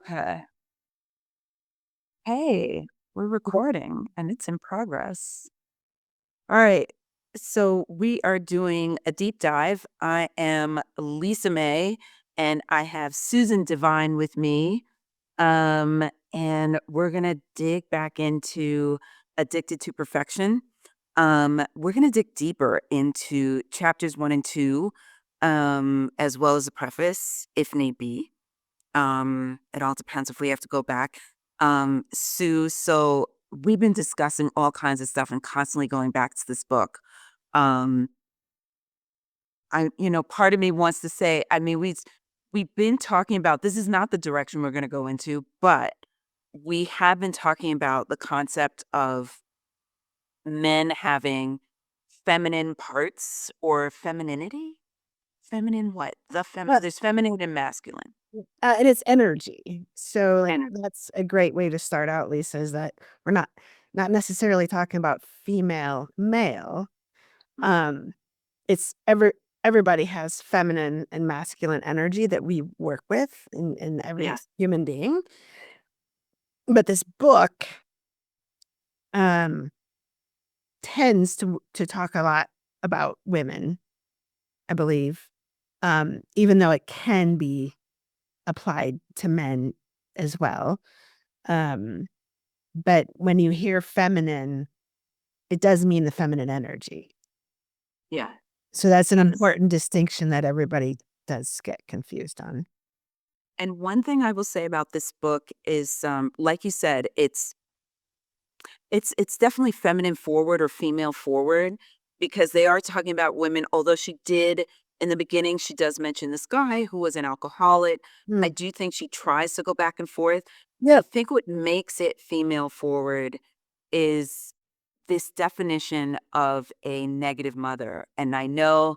Okay. Hey, we're recording and it's in progress. All right. So we are doing a deep dive. I am Lisa May and I have Susan Devine with me. And we're gonna dig back into Addicted to Perfection. We're gonna dig deeper into chapters 1 and 2, as well as a preface, if need be. It all depends if we have to go back. Sue, so we've been discussing all kinds of stuff and constantly going back to this book. Um, part of me wants to say, I mean, we've been talking about this is not the direction we're going to go into, but we have been talking about the concept of men having feminine parts or femininity. Feminine what? Well, There's feminine and masculine. and it's energy. So, like, And that's a great way to start out, Lisa, is that we're not necessarily talking about female, male. Um, it's everybody has feminine and masculine energy that we work with in every yeah, human being. But this book um tends to talk a lot about women, I believe. Even though it can be applied to men as well. Um But when you hear feminine, it does mean the feminine energy. yeah. So that's an important distinction that everybody does get confused on. And one thing I will say about this book is, like you said, it's definitely feminine forward or female forward because they are talking about women. Although she did in the beginning, she does mention this guy who was an alcoholic. I Mm. do think she tries to go back and forth. I Yep. think what makes it female forward is this definition of a negative mother. And I know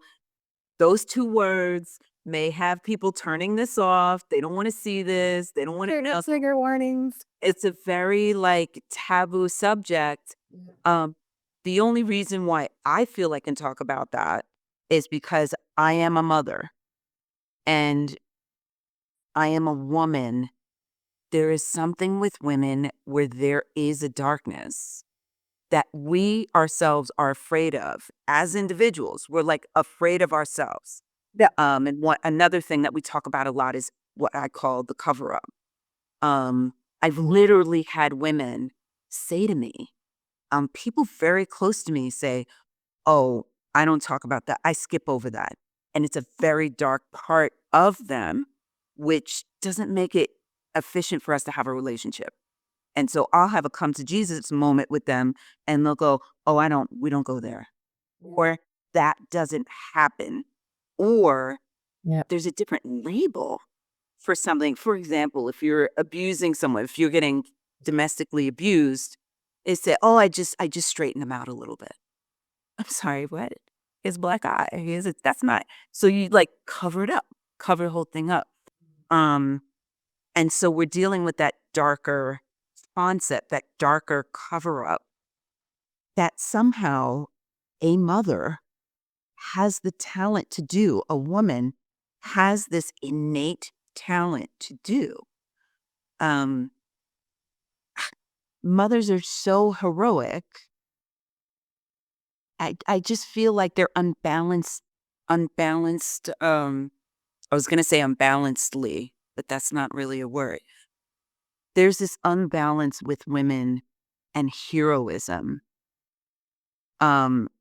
those 2 words may have people turning this off. They don't wanna see this. They don't wanna know. Trigger warnings. It's a very, like, taboo subject. Yeah. Um, the only reason why I feel I can talk about that is because I am a mother and I am a woman. There is something with women where there is a darkness that we ourselves are afraid of as individuals. We're, like, afraid of ourselves. Yeah. And what another thing that we talk about a lot is what I call the cover up. I've literally had women say to me, people very close to me say, "Oh, I don't talk about that. I skip over that." And it's a very dark part of them, which doesn't make it efficient for us to have a relationship. And so I'll have a come to Jesus moment with them and they'll go, "Oh, we don't go there." Or that doesn't happen. Or Yeah. there's a different label for something. For example, if you're abusing someone, if you're getting domestically abused, they say, "Oh, I just straighten them out a little bit." I'm sorry, what? His black eye. That's not so you like cover it up, cover the whole thing up. Um, and so we're dealing with that darker concept, that darker cover up that somehow a mother has the talent to do. A woman has this innate talent to do. Um, Mothers are so heroic. I just feel like they're unbalanced. I was gonna say unbalancedly, but that's not really a word. There's this unbalance with women and heroism.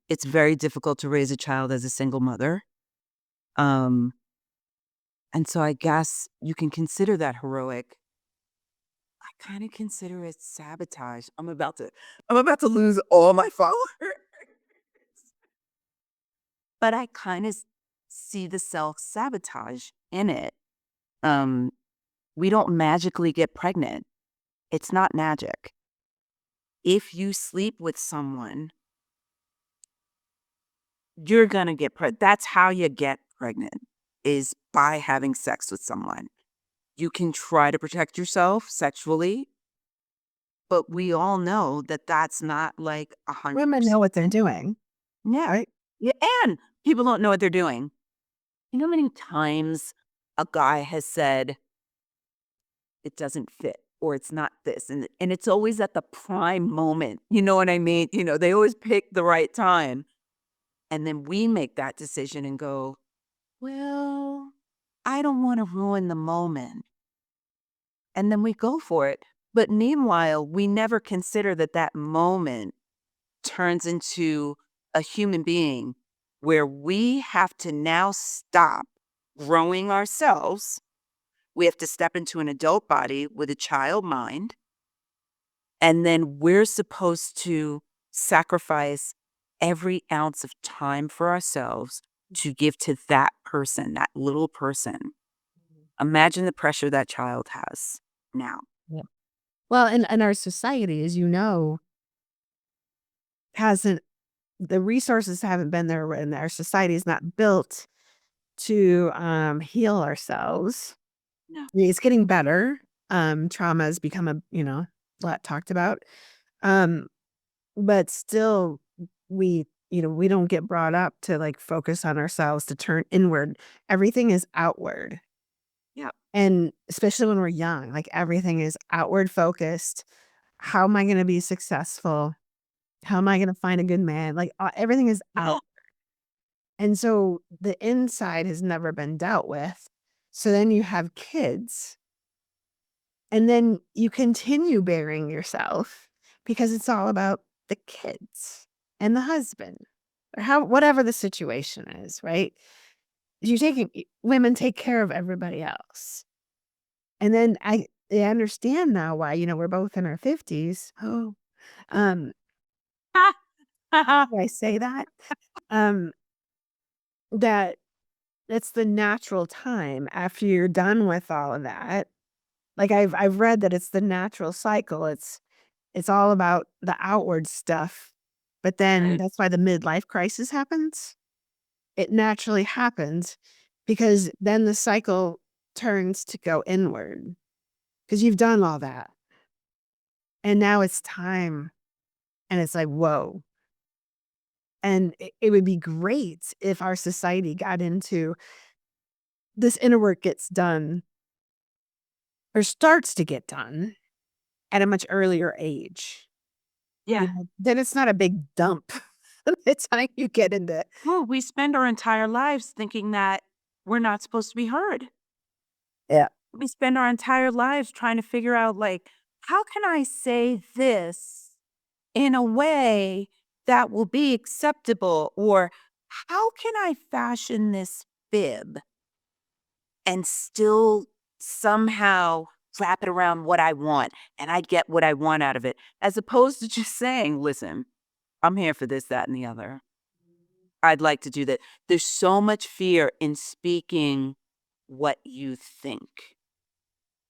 It's very difficult to raise a child as a single mother. Um, and so I guess you can consider that heroic. I kind of consider it sabotage. I'm about to lose all my followers. But I kind of see the self-sabotage in it. Um, we don't magically get pregnant. It's not magic. If you sleep with someone, you're gonna get pregnant. That's how you get pregnant, is by having sex with someone. You can try to protect yourself sexually, but we all know that that's not like Women 100%. know what they're doing, Yeah. right? Yeah, and people don't know what they're doing. You know how many times a guy has said, it doesn't fit or it's not this. And it's always at the prime moment. You know what I mean? They always pick the right time. And then we make that decision and go, well, I don't want to ruin the moment. And then we go for it. But meanwhile, we never consider that that moment turns into a human being where we have to now stop growing ourselves. We have to step into an adult body with a child mind. And then we're supposed to sacrifice every ounce of time for ourselves to give to that person, that little person. Imagine the pressure that child has now. Yeah. Well, and our society, as you know, hasn't the resources haven't been there, and our society is not built to, heal ourselves. No. I mean, it's getting better. Trauma has become a lot talked about. Um, but still, we don't get brought up to, like, focus on ourselves, to turn inward. Everything is outward, Yeah. and especially when we're young, like, everything is outward focused. How am I gonna be successful? How am I gonna find a good man? Like, everything is out. And so the inside has never been dealt with. So then you have kids, and then you continue burying yourself because it's all about the kids and the husband or whatever the situation is, right? Women take care of everybody else. And then I understand now why, we're both in our 50s. Oh, um, why I say that? Um, that it's the natural time after you're done with all of that. Like, I've read that it's the natural cycle. It's all about the outward stuff, but then Right. that's why the midlife crisis happens. It naturally happens because then the cycle turns to go inward because 'cause you've done all that, and now it's time, and it's like, "Whoa." And it would be great if our society got into this inner work gets done or starts to get done at a much earlier age. Yeah. Then it's not a big dump. It's time you get into. Well, we spend our entire lives thinking that we're not supposed to be heard. Yeah. We spend our entire lives trying to figure out, like, how can I say this in a way that will be acceptable? Or how can I fashion this fib and still somehow wrap it around what I want and I get what I want out of it, as opposed to just saying, listen, I'm here for this, that, and the other. I'd like to do that. There's so much fear in speaking what you think.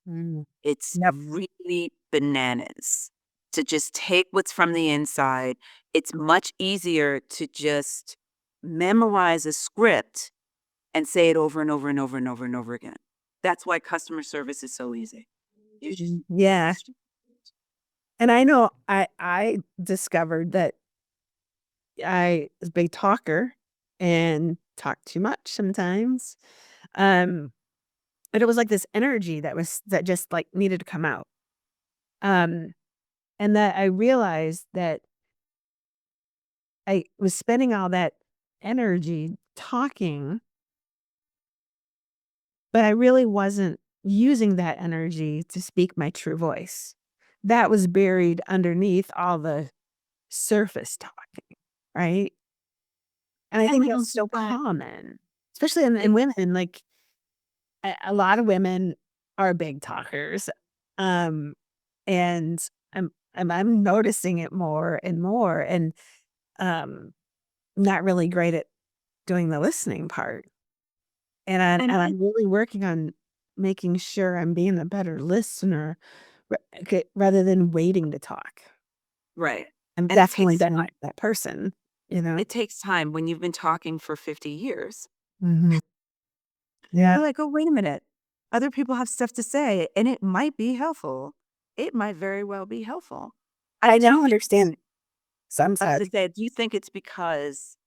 Mm. It's Yep. really bananas to just take what's from the inside. It's much easier to just memorize a script and say it over and over and over and over and over again. That's why customer service is so easy. You just Yeah. And I know I discovered that I was a big talker and talk too much sometimes. Um, but it was like this energy that just, like, needed to come out. Um, and that I realized that I was spending all that energy talking, but I really wasn't using that energy to speak my true voice. That was buried underneath all the surface talking, right? And I and think I don't that's so think that common, especially in it women. Like, a lot of women are big talkers, um, and I'm noticing it more and more, and um, not really great at doing the listening part. and I I'm really working on making sure I'm being a better listener, okay, rather than waiting to talk. right. I'm And it definitely takes not time. that person, you know? It takes time when you've been talking for 50 years. Mhm. Yeah. You're like, "Oh, wait a minute. Other people have stuff to say, and it might be helpful. It might very well be helpful." I I do don't think understand some I was gonna side. say, I do think it's because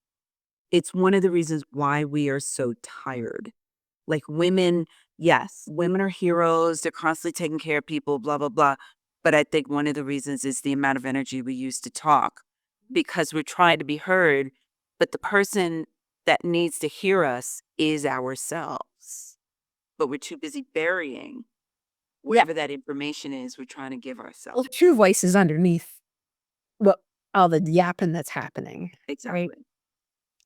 it's one of the reasons why we are so tired. Like, women Yes, women are heroes. They're constantly taking care of people, blah, blah, blah. But I think one of the reasons is the amount of energy we use to talk because we're trying to be heard. But the person that needs to hear us is ourselves. But we're too busy burying wherever that information is we're trying to give Well, ourselves. the true voice is underneath what all the yapping that's happening, right? Exactly.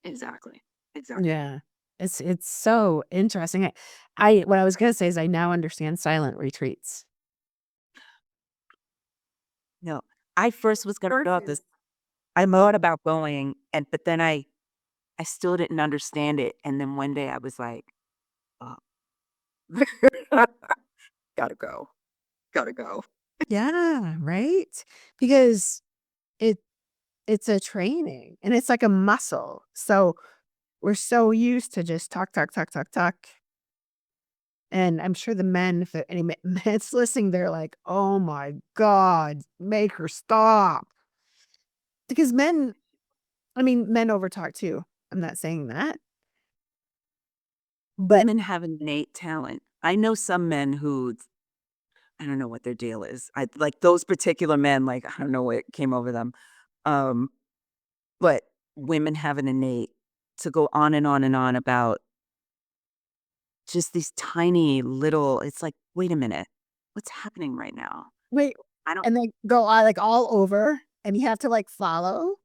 Exactly. Exactly. Yeah. It's so interesting. I what I was gonna say is I now understand silent retreats. No, I first was gonna go this. I thought about going, and but then I still didn't understand it. And then one day I was like, oh, gotta go, gotta go. Yeah, right? Because it it's a training and it's like a muscle. So we're so used to just talk, talk, talk, talk, talk. And I'm sure the men, if any men's listening, they're like, oh my God, make her stop. Because men, I mean, men overtalk too. I'm not saying that. But Women have an innate talent. I know some men who I don't know what their deal is. I like those particular men, like I don't know what came over them. Um, but women have an innate to go on and on and on about just these tiny little, it's like, wait a minute, what's happening right now? wait, I don't and they go like all over and you have to like follow.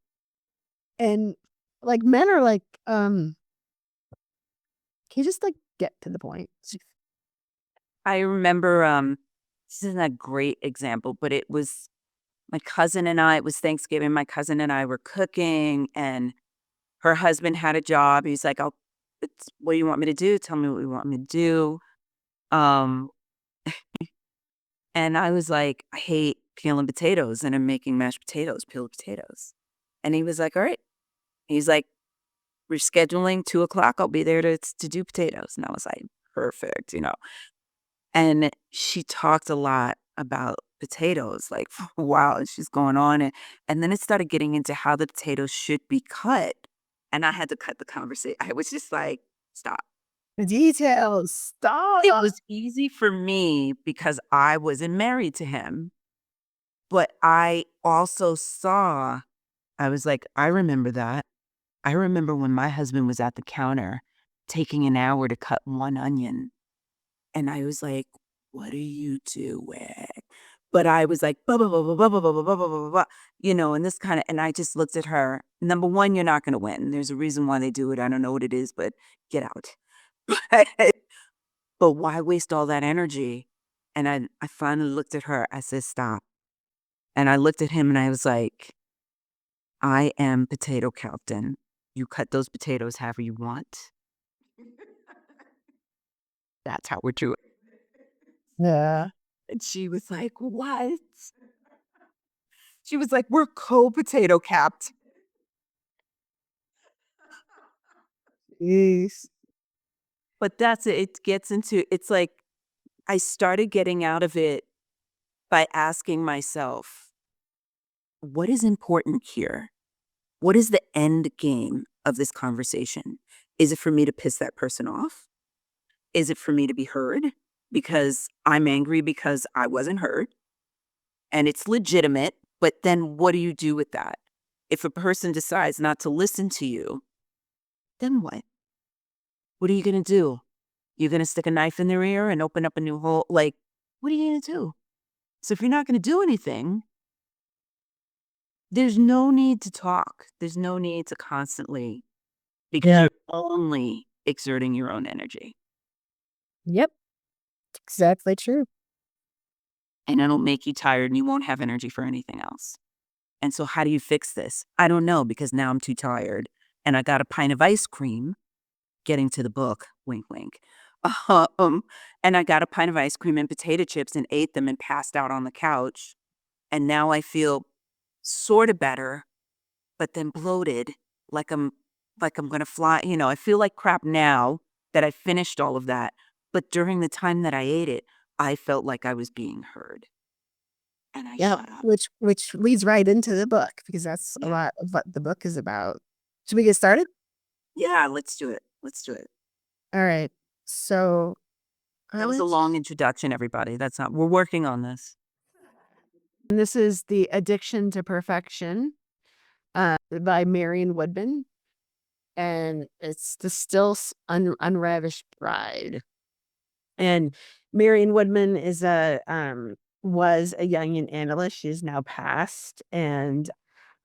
And like men are like, can you just like get to the point? I remember, this isn't a great example, but it was my cousin and I, it was Thanksgiving, my cousin and I were cooking, and her husband had a job. He's like, "Oh, it's what do you want me to do? Tell me what you want me to do." Um, and I was like, "I hate peeling potatoes, and I'm making mashed potatoes, peeled potatoes." And he was like, "All right." He's like, "We're scheduling 2 o'clock. I'll be there to do potatoes." And I was like, "Perfect," you know? And she talked a lot about potatoes, like, for a while, and she's going on, and then it started getting into how the potatoes should be cut, and I had to cut the conversation. I was just like, "Stop." The details. Stop. It was easy for me because I wasn't married to him, but I also saw I was like, "I remember that. I remember when my husband was at the counter taking an hour to cut 1 onion." And I was like, "What are you doing?" But I was like, "Blah, blah, blah, blah, blah, blah, blah, blah, blah, blah, blah, blah," you know, and this kinda and I just looked at her. Number 1, you're not gonna win. There's a reason why they do it. I don't know what it is, but get out. But but why waste all that energy? And I finally looked at her. I said, "Stop." And I looked at him and I was like, "I am potato captain. You cut those potatoes however you want. That's how we're doing." Yeah. And she was like, "What?" She was like, "We're co-potato capped." Jeez. But that's it. It gets into it's like I started getting out of it by asking myself, what is important here? What is the end game of this conversation? Is it for me to piss that person off? Is it for me to be heard? Because I'm angry because I wasn't heard and it's legitimate. But then what do you do with that? If a person decides not to listen to you, then what? What are you going to do? You're gonna stick a knife in their ear and open up a new hole? Like, what are you gonna do? So if you're not gonna do anything, there's no need to talk. There's no need to constantly because Yeah. you're only exerting your own energy. Yep. Exactly true. And it'll make you tired and you won't have energy for anything else. And so how do you fix this? I don't know because now I'm too tired. And I got a pint of ice cream, getting to the book, wink, wink. Um, and I got a pint of ice cream and potato chips and ate them and passed out on the couch. And now I feel sorta better, but then bloated, like I'm gonna fly, you know, I feel like crap now that I finished all of that, but during the time that I ate it, I felt like I was being heard, and I Yep. shut up. Which leads right into the book because that's a Yeah. lot of what the book is about. Should we get started? Yeah, let's do it. Let's do it. All right. So That was a long introduction, everybody. That's not we're working on this. And this is The Addiction to Perfection, by Marion Woodman, and it's the still unravished bride. And Marion Woodman is was a Jungian analyst. She's now passed, and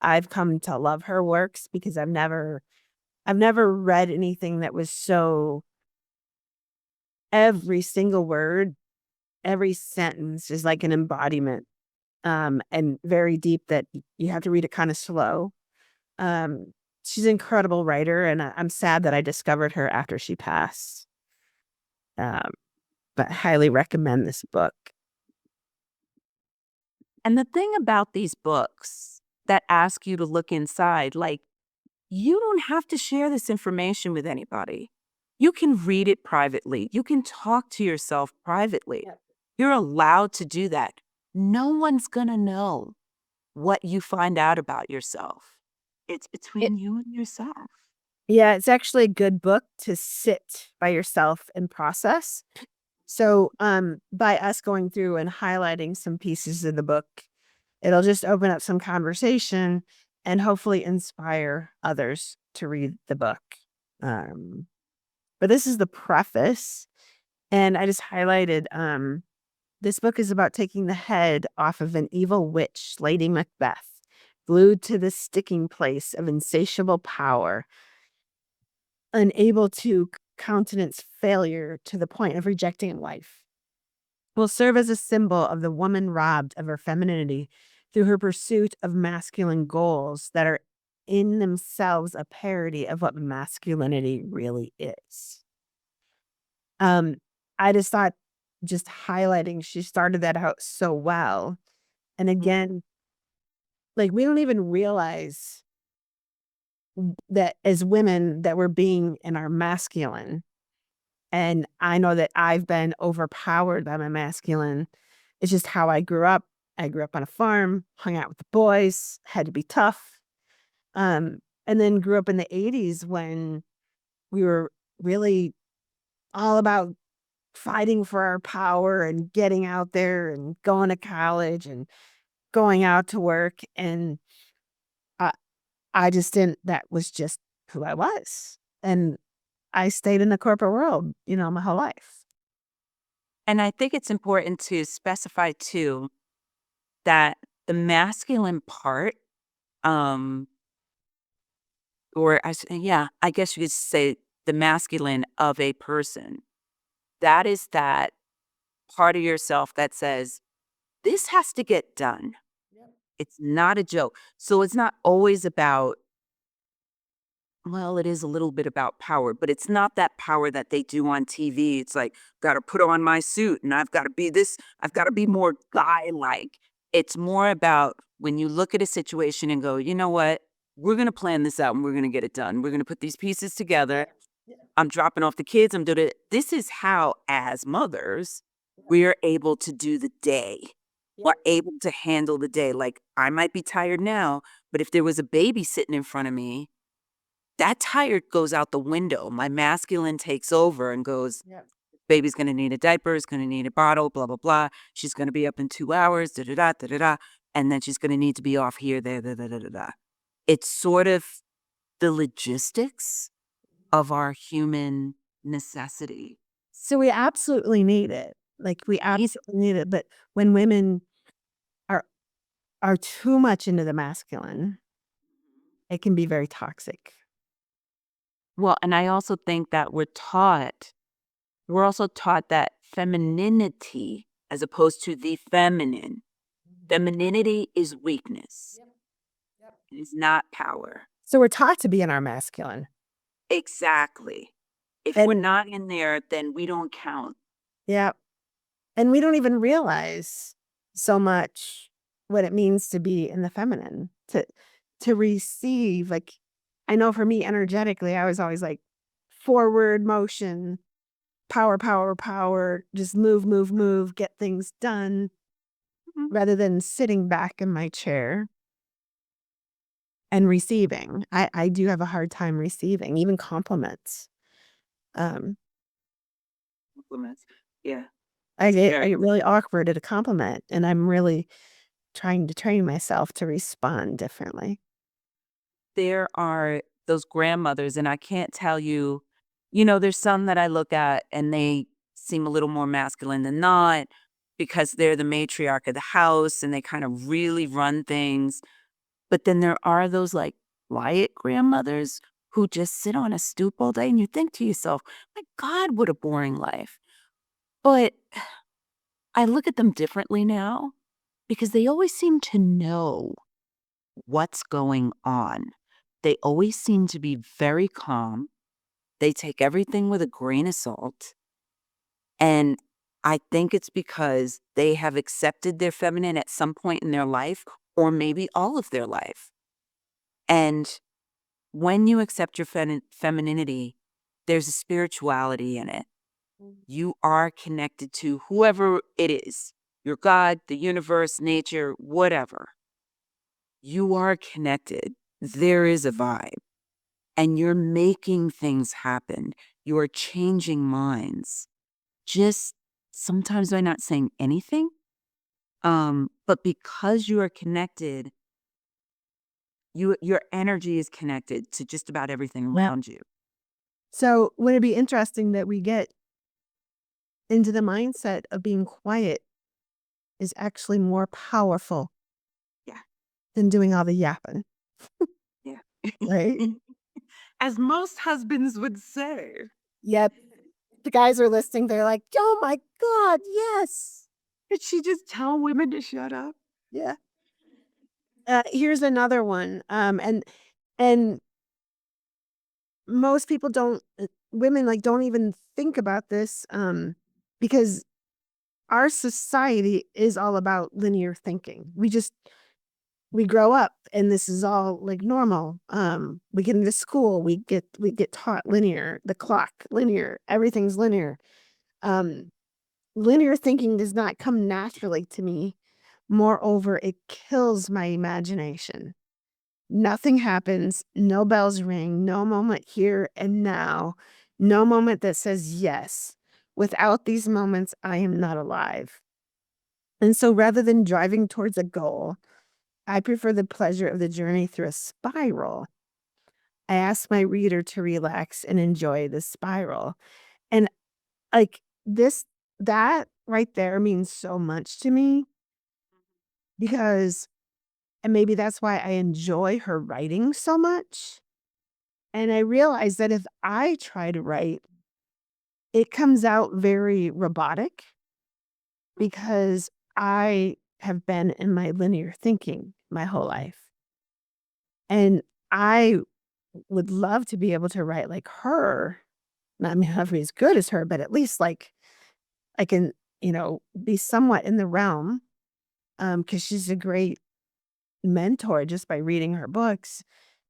I've come to love her works because I've never read anything that was so every single word, every sentence is like an embodiment, and very deep that you have to read it kind of slow. Um, she's an incredible writer, and I'm sad that I discovered her after she passed. Um, but I highly recommend this book. And the thing about these books that ask you to look inside, like, you don't have to share this information with anybody. You can read it privately. You can talk to yourself privately. Yep. You're allowed to do that. No one's going to know what you find out about yourself. It's It between you and yourself. Yeah, it's actually a good book to sit by yourself and process. So, by us going through and highlighting some pieces of the book, it'll just open up some conversation and hopefully inspire others to read the book. Um, but this is the preface, and I just highlighted, this book is about taking the head off of an evil witch, Lady Macbeth, glued to the sticking place of insatiable power, unable to countenance failure to the point of rejecting life, will serve as a symbol of the woman robbed of her femininity through her pursuit of masculine goals that are in themselves a parody of what masculinity really is. Um, I just thought just highlighting, she started that out so well. And Mhm. again, like we don't even realize that as women that we're being in our masculine. And I know that I've been overpowered by my masculine. It's just how I grew up. I grew up on a farm, hung out with the boys, had to be tough. And then grew up in the 80s when we were really all about fighting for our power and getting out there and going to college and going out to work. And I, I just didn't, that was just who I was. And I stayed in the corporate world, my whole life. And I think it's important to specify too that the masculine part, um, yeah, I guess you could say the masculine of a person, that is that part of yourself that says, this has to get done. It's not a joke. So it's not always about, well, it is a little bit about power, but it's not that power that they do on TV. It's like, got to put on my suit and I've got to be this, I've got to be more guy like. It's more about when you look at a situation and go, you know what? We're going to plan this out and we're going to get it done. We're going to put these pieces together. I'm dropping off the kids. I'm doing it. This is how, as mothers, we are able to do the day. We're able to handle the day. Like, I might be tired now, but if there was a baby sitting in front of me, that tired goes out the window. My masculine takes over and goes, Yep. baby's going to need a diaper, is going to need a bottle, blah, blah, blah. She's going to be up in 2 hours, da, da, da, da, da, da. And then she's going to need to be off here, there, da, da, da, da, da. It's sort of the logistics of our human necessity. So we absolutely need it. Like we Needs- absolutely need it. But when women are are too much into the masculine, it can be very toxic. Well, and I also think that we're also taught that femininity as opposed to the feminine. Femininity is weakness. It is not power. So we're taught to be in our masculine. Exactly. If we're And not in there, then we don't count. yeah, and we don't even realize so much what it means to be in the feminine, to receive. Like I know for me energetically, I was always like forward motion, power, power, power, just move, move, move, get things done Mhm. rather than sitting back in my chair and receiving. I do have a hard time receiving, even compliments. Um, Compliments. Yeah. I Very. get really awkward at a compliment, and I'm really trying to train myself to respond differently. There are those grandmothers, and I can't tell you, there's some that I look at and they seem a little more masculine than not because they're the matriarch of the house and they kind of really run things. But then there are those like quiet grandmothers who just sit on a stoop all day and you think to yourself, my God, what a boring life. But I look at them differently now because they always seem to know what's going on. They always seem to be very calm. They take everything with a grain of salt. And I think it's because they have accepted their feminine at some point in their life, or maybe all of their life. And when you accept your femininity, there's a spirituality in it. You are connected to whoever it is, your God, the universe, nature, whatever. You are connected. There is a vibe. And you're making things happen. You're changing minds. Just sometimes by not saying anything. But because you are connected, your energy is connected to just about everything around you. So, would it be interesting that we get into the mindset of being quiet is actually more powerful Yeah. than doing all the yapping, Yeah. right? As most husbands would say. Yep. The guys are listening, they're like, "Oh my god, yes." Did she just tell women to shut up? Yeah. Here's another one, and most people don't women, like, don't even think about this, because our society is all about linear thinking. We grow up and this is all, like, normal. We get into school, we get taught linear, the clock, linear, everything's linear. Um, Linear thinking does not come naturally to me. Moreover, it kills my imagination. Nothing happens, no bells ring, no moment here and now, no moment that says yes. Without these moments, I am not alive. And so rather than driving towards a goal, I prefer the pleasure of the journey through a spiral. I ask my reader to relax and enjoy the spiral. And like this, that right there means so much to me because, and maybe that's why I enjoy her writing so much. And I realize that if I try to write, it comes out very robotic because I have been in my linear thinking my whole life. And I would love to be able to write like her. Not me not be as good as her, but at least like I can, be somewhat in the realm. Because she's a great mentor just by reading her books.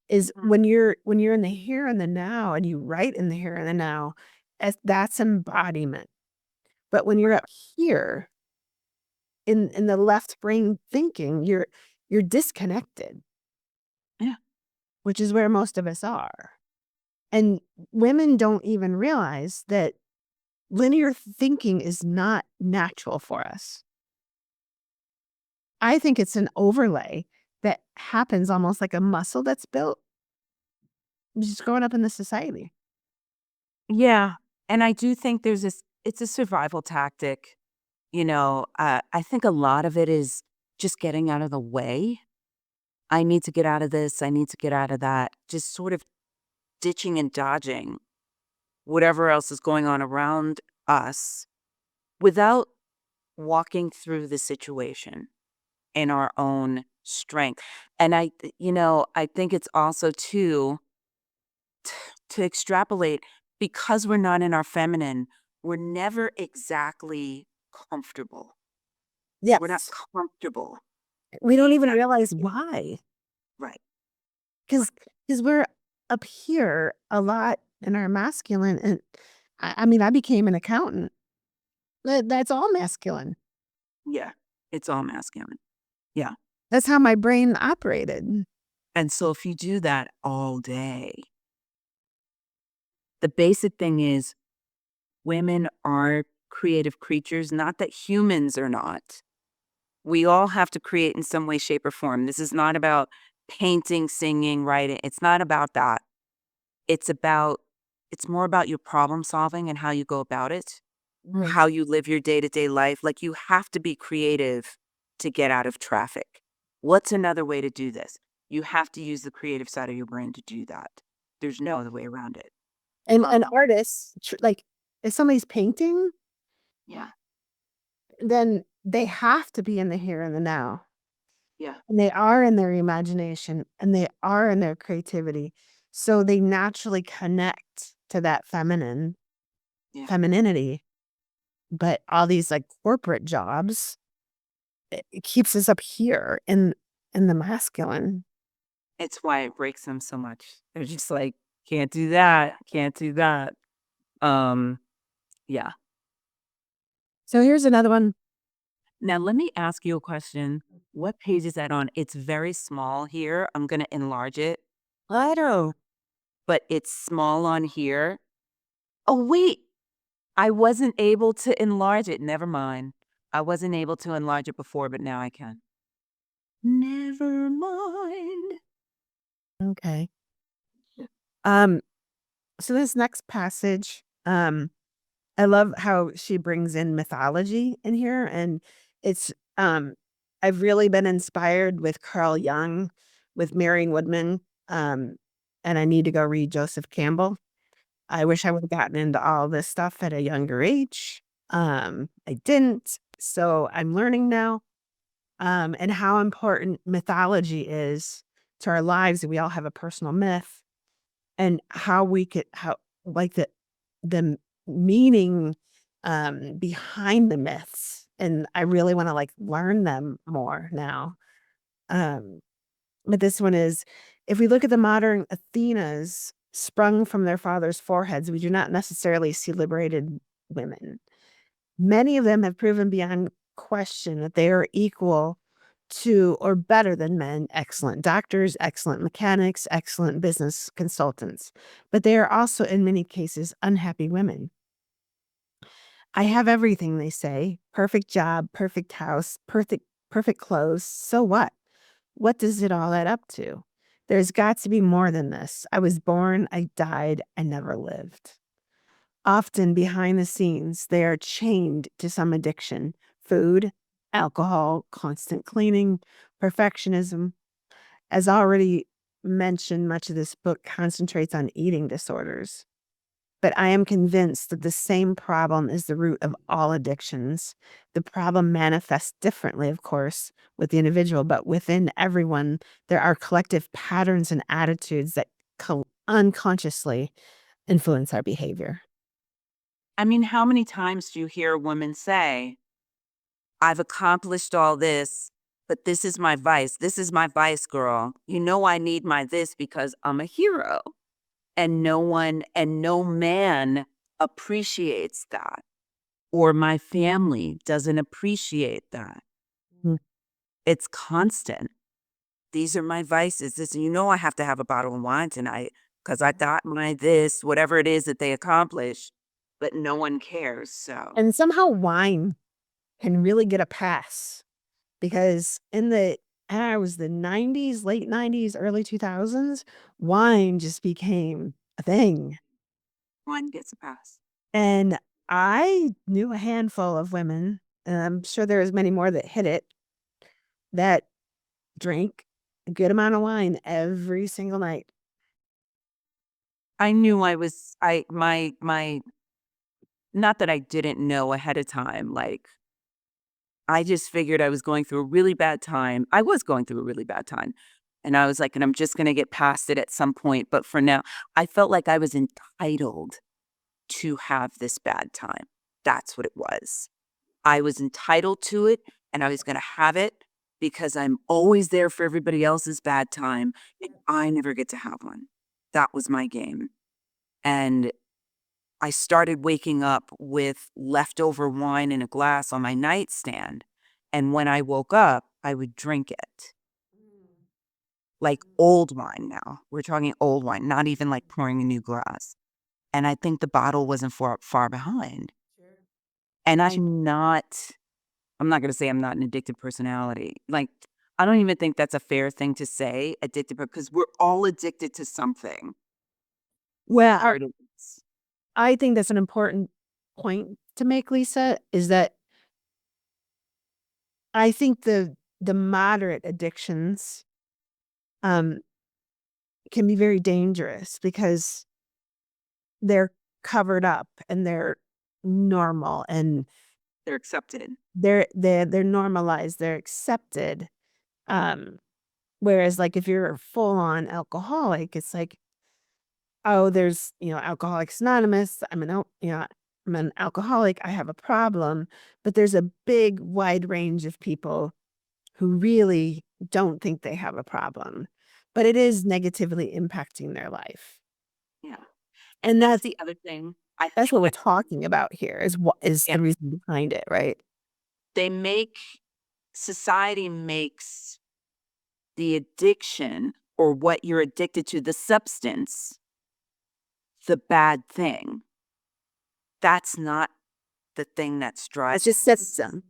Is Mhm. when you're in the here and the now and you write in the here and the now, that's embodiment. But when you're up here in the left brain thinking, you're disconnected, Yeah. which is where most of us are. And women don't even realize that linear thinking is not natural for us. I think it's an overlay that happens almost like a muscle that's built just growing up in this society. Yeah. And I do think there's this, it's a survival tactic. I think a lot of it is just getting out of the way. I need to get out of this. I need to get out of that. Just sort of ditching and dodging whatever else is going on around us without walking through the situation in our own strength. And I think it's also too to extrapolate because we're not in our feminine, we're never exactly comfortable. We're not Yes. comfortable We don't being even that realize why. right. Because Right. because we're up here a lot in our masculine, and I mean, I became an accountant. That's all masculine. Yeah. It's all masculine. Yeah. That's how my brain operated. And so if you do that all day, the basic thing is women are creative creatures, not that humans are not. We all have to create in some way, shape, or form. This is not about painting, singing, writing. It's not about that. It's about it's more about your problem solving and how you go about it, Right. how you live your day-to-day life. Like, you have to be creative to get out of traffic. What's another way to do this? You have to use the creative side of your brain to do that. There's no other way around it. And an artist, like, if somebody's painting, Yeah, then they have to be in the here and the now. yeah, And they are in their imagination and they are in their creativity. So they naturally connect to that yeah. femininity. But all these like corporate jobs, it keeps us up here in the masculine. It's why it breaks them so much. They're just like, "Can't do that, can't do that." Um, yeah. So here's another one. Now let me ask you a question. What page is that on? It's very small here. I'm gonna enlarge it, I don't. but it's small on here. Oh, wait, I wasn't able to enlarge it. Never mind. I wasn't able to enlarge it before, but now I can. Never mind. Okay. Um, so this next passage, I love how she brings in mythology in here, and it's, um I've really been inspired with Carl Jung, with Marion Woodman, um, and I need to go read Joseph Campbell. I wish I would've gotten into all this stuff at a younger age. I didn't, so I'm learning now, and how important mythology is to our lives. We all have a personal myth, and how we could how like the meaning, behind the myths, and I really wanna, like, learn them more now. Um, but this one is, "If we look at the modern Athenas sprung from their fathers' foreheads, we do not necessarily see liberated women. Many of them have proven beyond question that they are equal to or better than men, excellent doctors, excellent mechanics, excellent business consultants. But they are also, in many cases, unhappy women. I have everything, they say, perfect job, perfect house, perfect clothes. So what? What does it all add up to? There's got to be more than this. I was born, I died, I never lived." Often behind the scenes, they are chained to some addiction: food, alcohol, constant cleaning, perfectionism. As already mentioned, much of this book concentrates on eating disorders. But I am convinced that the same problem is the root of all addictions. The problem manifests differently, of course, with the individual, but within everyone, there are collective patterns and attitudes that unconsciously influence our behavior. I mean, how many times do you hear a woman say, "I've accomplished all this, but this is my vice. This is my vice, girl. You know I need my this because I'm a hero." And no man appreciates that, or my family doesn't appreciate that. Mm. It's constant. These are my vices. This, you know, I have to have a bottle of wine tonight because I got my this, whatever it is that they accomplish, but no one cares. So, And somehow wine can really get a pass because in was the 90s, late 90s, early 2000s, wine just became a thing. one gets a pass. And I knew a handful of women, and I'm sure there's many more that hit it, that drink a good amount of wine every single night. I knew I was, my, not that I didn't know ahead of time. Like, I just figured I was going through a really bad time. I was going through a really bad time. And I was like, and I'm just going to get past it at some point. But for now, I felt like I was entitled to have this bad time. That's what it was. I was entitled to it and I was going to have it because I'm always there for everybody else's bad time. And I never get to have one. That was my game. And I started waking up with leftover wine in a glass on my nightstand, and when I woke up, I would drink it. Like old wine now. We're talking old wine, not even like pouring a new glass. And I think the bottle wasn't far behind. And I'm not gonna say I'm not an addicted personality. Like, I don't even think that's a fair thing to say, addicted, because we're all addicted to something. Well, Part of this. I think that's an important point to make, Lisa, is that I think the moderate addictions, um, can be very dangerous because they're covered up and they're normal and They're accepted. they're normalized, they're accepted. Um, Whereas, like, if you're a full-on alcoholic, it's like, "Oh, there's, Alcoholics Anonymous. I'm an alcoholic. I have a problem." But there's a big, wide range of people who really don't think they have a problem, but it is negatively impacting their life. Yeah. And And that's the other thing I that's think what we're that talking about here is what is yeah, the reason behind it, right? they make society makes the addiction or what you're addicted to, the substance, the bad thing. That's not the thing that's driving. It's just symptom.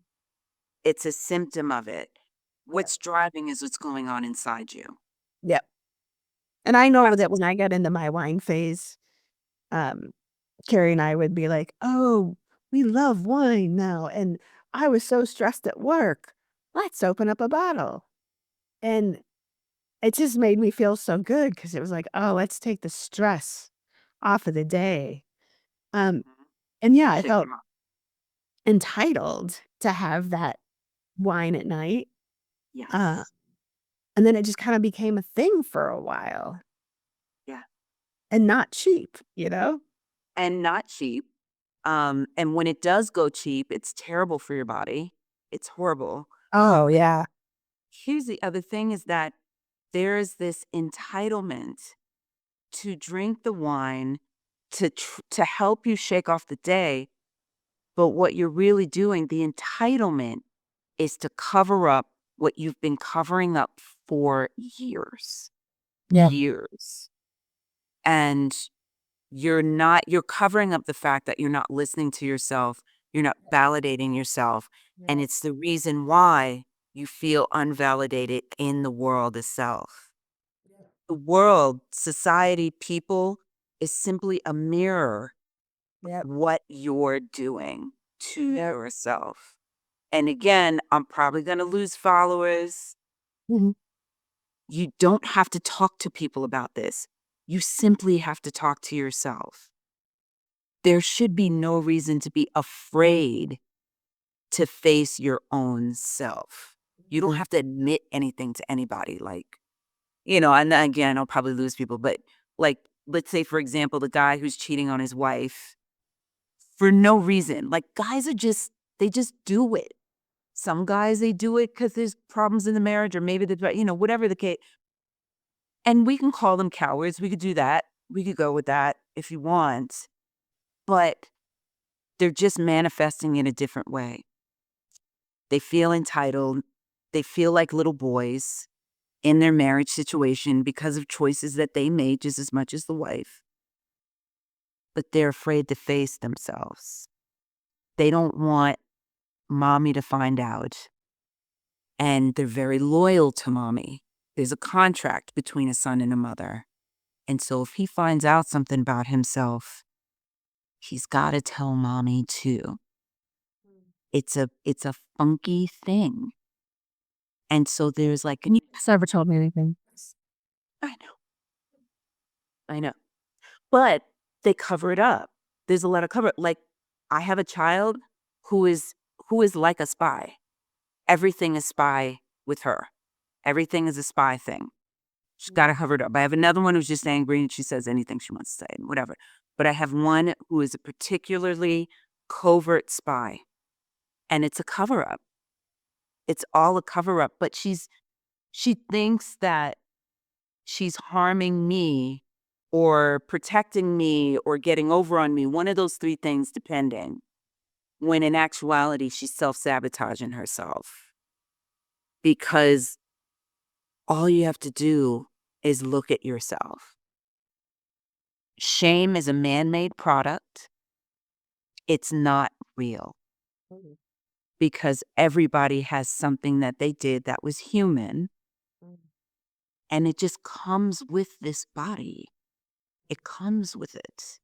It's a symptom of it. Yep. What's driving is what's going on inside you. Yep. And I know that when I got into my wine phase, um, Carrie and I would be like, "Oh, we love wine now, and I was so stressed at work. Let's open up a bottle." And it just made me feel so good because it was like, "Oh, let's take the stress off of the day." Um, Mhm. and yeah, I Shake felt 'em up. entitled to have that wine at night. Uh, Yes. and then it just kinda became a thing for a while Yeah. and not cheap? And not cheap. And when it does go cheap, it's terrible for your body. It's horrible. Oh, yeah. Here's the other thing is that there is this entitlement to drink the wine to help you shake off the day, but what you're really doing, the entitlement is to cover up what you've been covering up for years. Yeah. Years. And you're covering up the fact that you're not listening to yourself, you're not validating yourself, and Yeah. it's the reason why you feel unvalidated in the world itself. The world, society, people is simply a mirror Yep. what you're doing to yourself. And again, I'm probably going to lose followers. Mhm. You don't have to talk to people about this. You simply have to talk to yourself. There should be no reason to be afraid to face your own self. You don't have to admit anything to anybody. Like, and then again, I'll probably lose people, but like, let's say, for example, the guy who's cheating on his wife for no reason. Like, guys they just do it. Some guys, they do it because there's problems in the marriage, or maybe whatever the case. And we can call them cowards. We could do that. We could go with that if you want, but they're just manifesting in a different way. They feel entitled. They feel like little boys in their marriage situation because of choices that they made just as much as the wife, but they're afraid to face themselves. They don't want mommy to find out, and they're very loyal to mommy. There's a contract between a son and a mother. And so if he finds out something about himself, he's got to tell mommy too. It's a funky thing. And so there's like, and He's never told me anything. I know, I know. But they cover it up. There's a lot of cover. Like, I have a child who is like a spy. Everything is spy with her. Everything is a spy thing. She's got to cover it up. I have another one who's just angry and she says anything she wants to say and whatever. But I have one who is a particularly covert spy, and it's a cover up. It's all a cover up. But she thinks that she's harming me or protecting me or getting over on me, one of those three things depending, when in actuality, she's self-sabotaging herself. Because all you have to do is look at yourself. Shame is a man-made product. It's not real. Mhm. because everybody has something that they did that was human, Mm. and it just comes with this body. It comes with it.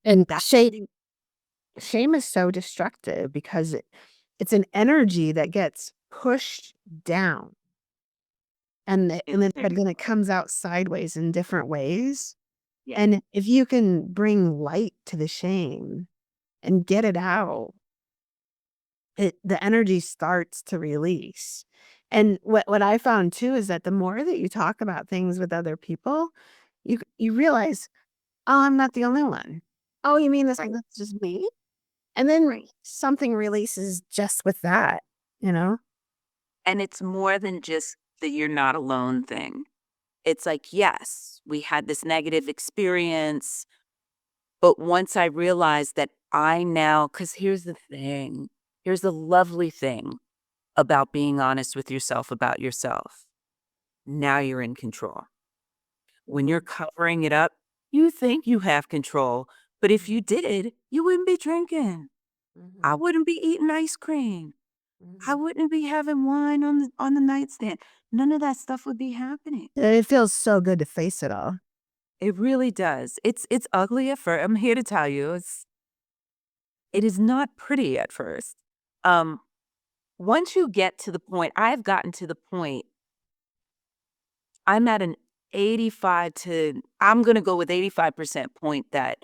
And That shame is so destructive because it's an energy that gets pushed down and then but then it comes out sideways in different ways. yeah. And if you can bring light to the shame and get it out, the energy starts to release. And what I found too is that the more that you talk about things with other people, you realize, "Oh, I'm not the only one. Oh, you mean this like that's just me?" And then something releases just with that, you know? And it's more than just the "you're not alone" thing. It's like, yes, we had this negative experience, but once I realized that I now, because here's the thing, here's the lovely thing about being honest with yourself about yourself. Now you're in control. When you're Mhm, covering it up, you think you have control, but if you mhm, did, you wouldn't be drinking. I mhm, wouldn't be eating ice cream. I mhm. wouldn't be having wine on the nightstand. None of that stuff would be happening. It feels so good to face it all. It really does. It's ugly at first. I'm here to tell you, it is not pretty at first. Um, once you get to the point, I've gotten to the point, I'm at an 85 to, I'm gonna go with 85% point that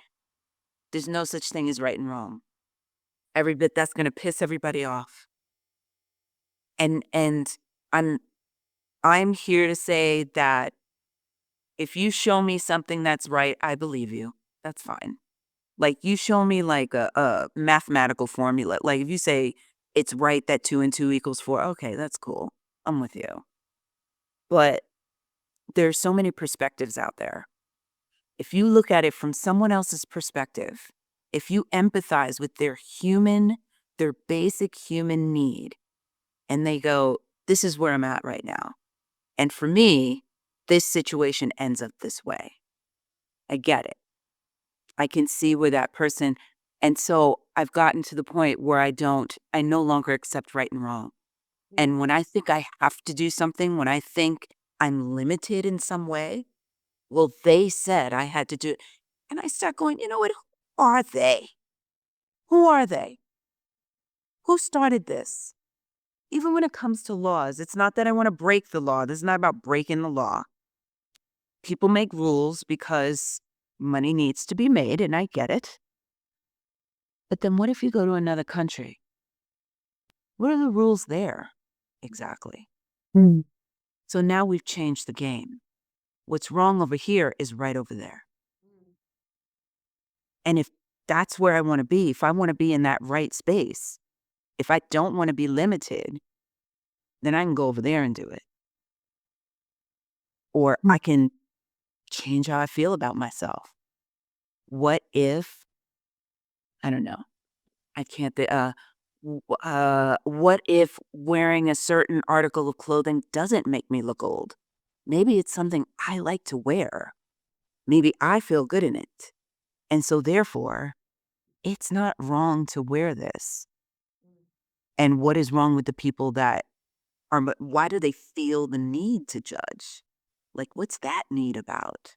there's no such thing as right and wrong. Every bit that's gonna piss everybody off. And I'm I'm here to say that if you show me something that's right, I believe you. That's fine. Like, you show me, like, a mathematical formula. Like, if you say it's right that 2 and 2 equals 4, okay, that's cool. I'm with you. But there's so many perspectives out there. If you look at it from someone else's perspective, if you empathize with their basic human need, and they go, "This is where I'm at right now. And for me, this situation ends up this way." I get it. I can see where that person, and so I've gotten to the point where I no longer accept right and wrong. And when I think I have to do something, when I think I'm limited in some way, well, they said I had to do it. And I start going, you know what? Who are they? Who are they? Who started this? Even when it comes to laws, it's not that I want to break the law. This is not about breaking the law. People make rules because money needs to be made, and I get it. But then what if you go to another country? What are the rules there? Exactly. Mm. So now we've changed the game. What's wrong over here is right over there. And if that's where I want to be, if I want to be in that right space, if I don't want to be limited, then I can go over there and do it. Or Mm. I can change how I feel about myself. What if, I don't know, I can't, what if wearing a certain article of clothing doesn't make me look old? Maybe it's something I like to wear. Maybe I feel good in it. And so therefore, it's not wrong to wear this. And what is wrong with the people that are, why do they feel the need to judge? Like, what's that need about?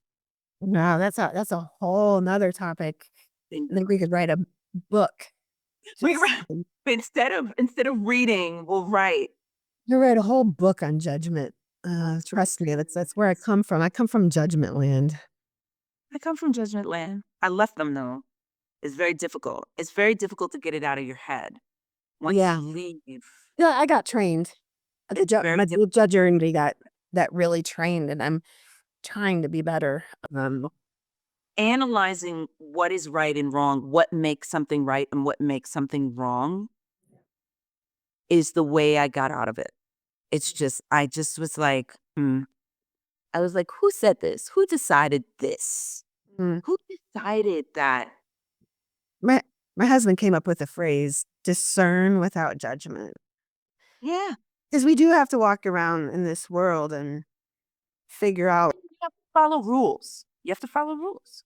No, that's a whole 'nother topic. And I think we could write a book. we Just instead of reading, we'll write. you write a whole book on judgment. Trust me, that's where I come from. I come from judgment land. I come from Judgment Land. I left them though. It's very difficult. It's very difficult to get it out of your head. Once you Yeah. leave, Yeah, I got trained. it's very My difficult. judger and we got really trained, and I'm trying to be better. Analyzing what is right and wrong, what makes something right and what makes something wrong is the way I got out of it. It's just, I just was like, hmm. I was like, who said this? Who decided this? Mm. Who decided that? My my husband came up with the phrase discern without judgment. Yeah. Because we do have to walk around in this world and figure out You have to follow rules. You have to follow rules.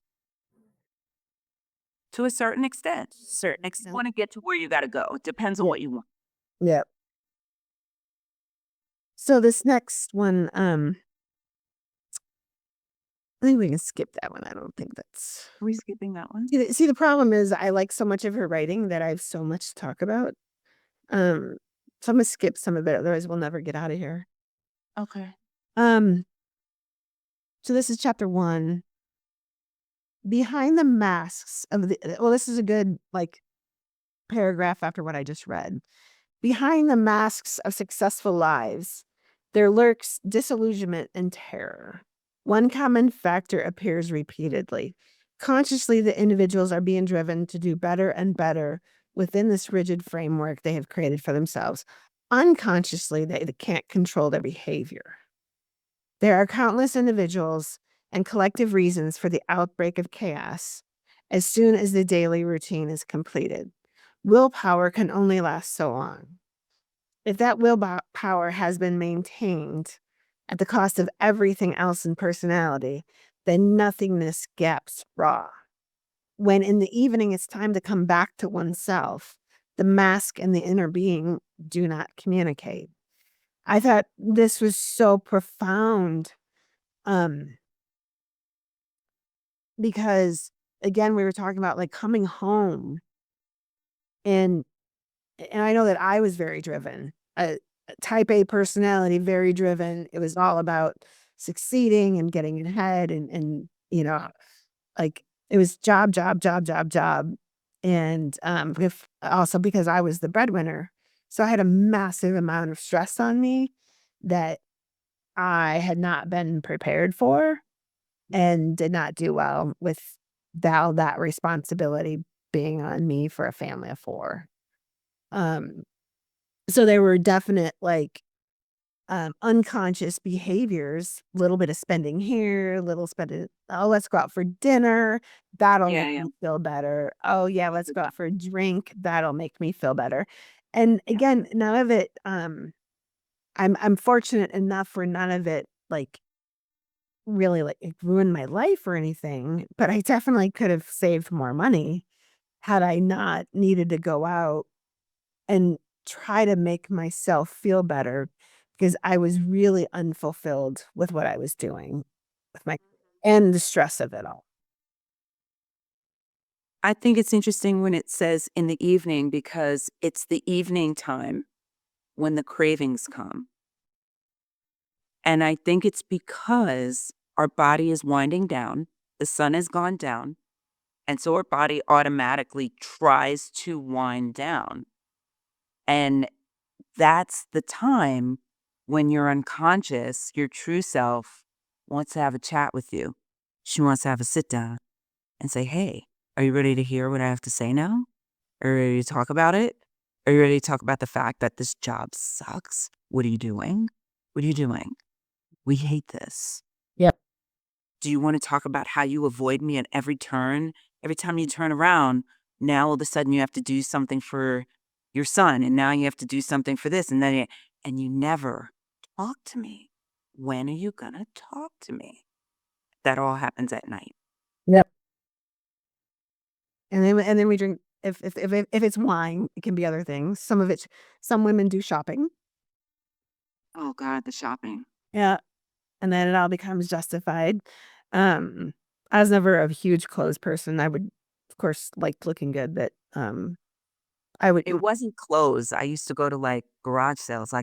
to a certain extent. Certain You extent. want to get to where you got to go. It depends on Yeah. what you want. Yeah. So this next one, I think we can skip that one. I don't think that's Are we skipping that one? see, the problem is I like so much of her writing that I have so much to talk about. Um, so I'm gonna skip some of it, otherwise we'll never get out of here. Okay. Um, so this is chapter 1. Behind the masks of the this is a good, like, paragraph after what I just read. Behind the masks of successful lives, there lurks disillusionment and terror. One common factor appears repeatedly. Consciously, the individuals are being driven to do better and better within this rigid framework they have created for themselves. Unconsciously, they can't control their behavior. There are countless individuals and collective reasons for the outbreak of chaos as soon as the daily routine is completed. Willpower can only last so long. If that willpower has been maintained at the cost of everything else in personality, then nothingness gaps raw. When in the evening it's time to come back to oneself, the mask and the inner being do not communicate. I thought this was so profound, um, because again, we were talking about like coming home, and I know that I was very driven. Type A personality, very driven. It was all about succeeding and getting ahead, and like, it was job, job, job, job, job, and, if also because I was the breadwinner, so I had a massive amount of stress on me that I had not been prepared for and did not do well with that responsibility being on me for a family of 4. Um, so there were definite, like, unconscious behaviors, little bit of spending here, little spending, "Oh, let's go out for dinner. That'll Yeah, make yeah. me feel better. Oh, yeah, let's go out for a drink. That'll make me feel better." And Yeah. again, none of it, I'm fortunate enough where none of it, like, really, like, it ruined my life or anything, but I definitely could have saved more money had I not needed to go out and try to make myself feel better because I was really unfulfilled with what I was doing with my and the stress of it all. I think it's interesting when it says in the evening because it's the evening time when the cravings come. And I think it's because our body is winding down, the sun has gone down, and so our body automatically tries to wind down. And that's the time when your unconscious, your true self, wants to have a chat with you. She wants to have a sit down and say, "Hey, are you ready to hear what I have to say now? Are you ready to talk about it? Are you ready to talk about the fact that this job sucks? What are you doing? What are you doing? We hate this. Yep. Do you want to talk about how you avoid me at every turn? Every time you turn around, now all of a sudden you have to do something for your son, and now you have to do something for this, and then and you never talk to me. When are you gonna talk to me?" That all happens at night. Yep. And then we drink if it's wine, it can be other things. Some women do shopping. Oh God, the shopping. Yeah. And then it all becomes justified. Um, I was never a huge clothes person. I would, of course, like looking good, but, I would It wasn't clothes. I used to go to like garage sales. I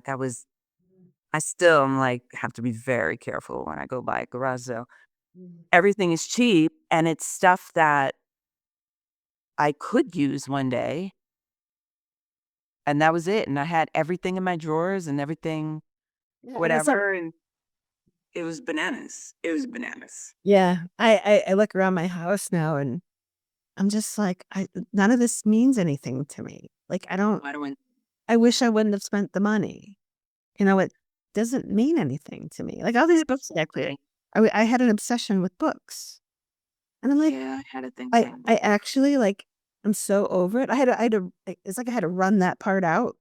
still am like, have to be very careful when I go buy a garage sale. Everything is cheap and it's stuff that I could use one day. And that was it. And I had everything in my drawers and everything, yeah, and it's some whatever. And it was bananas. It was bananas. yeah, I look around my house now and I'm just like, I none of this means anything to me. Like, Why do I? I wish I wouldn't have spent the money. It doesn't mean anything to me. Like, all these books actually, I had an obsession with books, and I'm like, Yeah, I had a thing I saying I that. actually, like, I'm so over it. It's like I had to run that part out.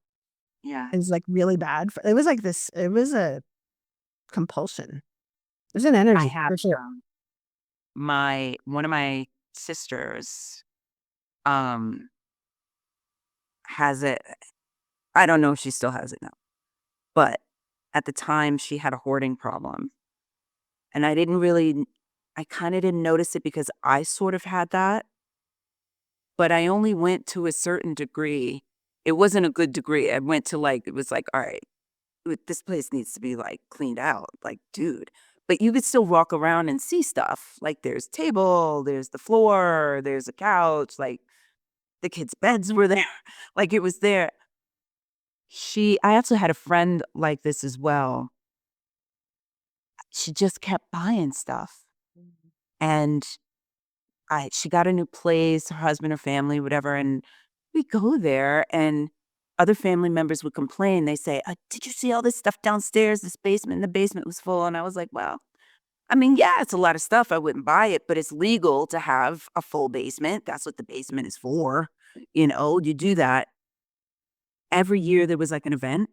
Yeah. It was, like, really bad for it was like this it was a compulsion. There's an I energy have for sure. one of my sisters. um, has it. I don't know if she still has it now, but at the time she had a hoarding problem. And I kind of didn't notice it because I sort of had that, but I only went to a certain degree. It wasn't a good degree. I went to like, it was like, all right, this place needs to be like cleaned out. Like, dude. But you could still walk around and see stuff. Like there's table, there's the floor, there's a couch, like the kids' beds were there. Like it was there. I also had a friend like this as well. She just kept buying stuff. And she got a new place, her husband or family, whatever, and we go there and other family members would complain. They say, "Did you see all this stuff downstairs? This basement, the basement was full." And I was like, "Well, I mean, yeah, it's a lot of stuff. I wouldn't buy it, but it's legal to have a full basement. That's what the basement is for. You do that." Every year there was like an event.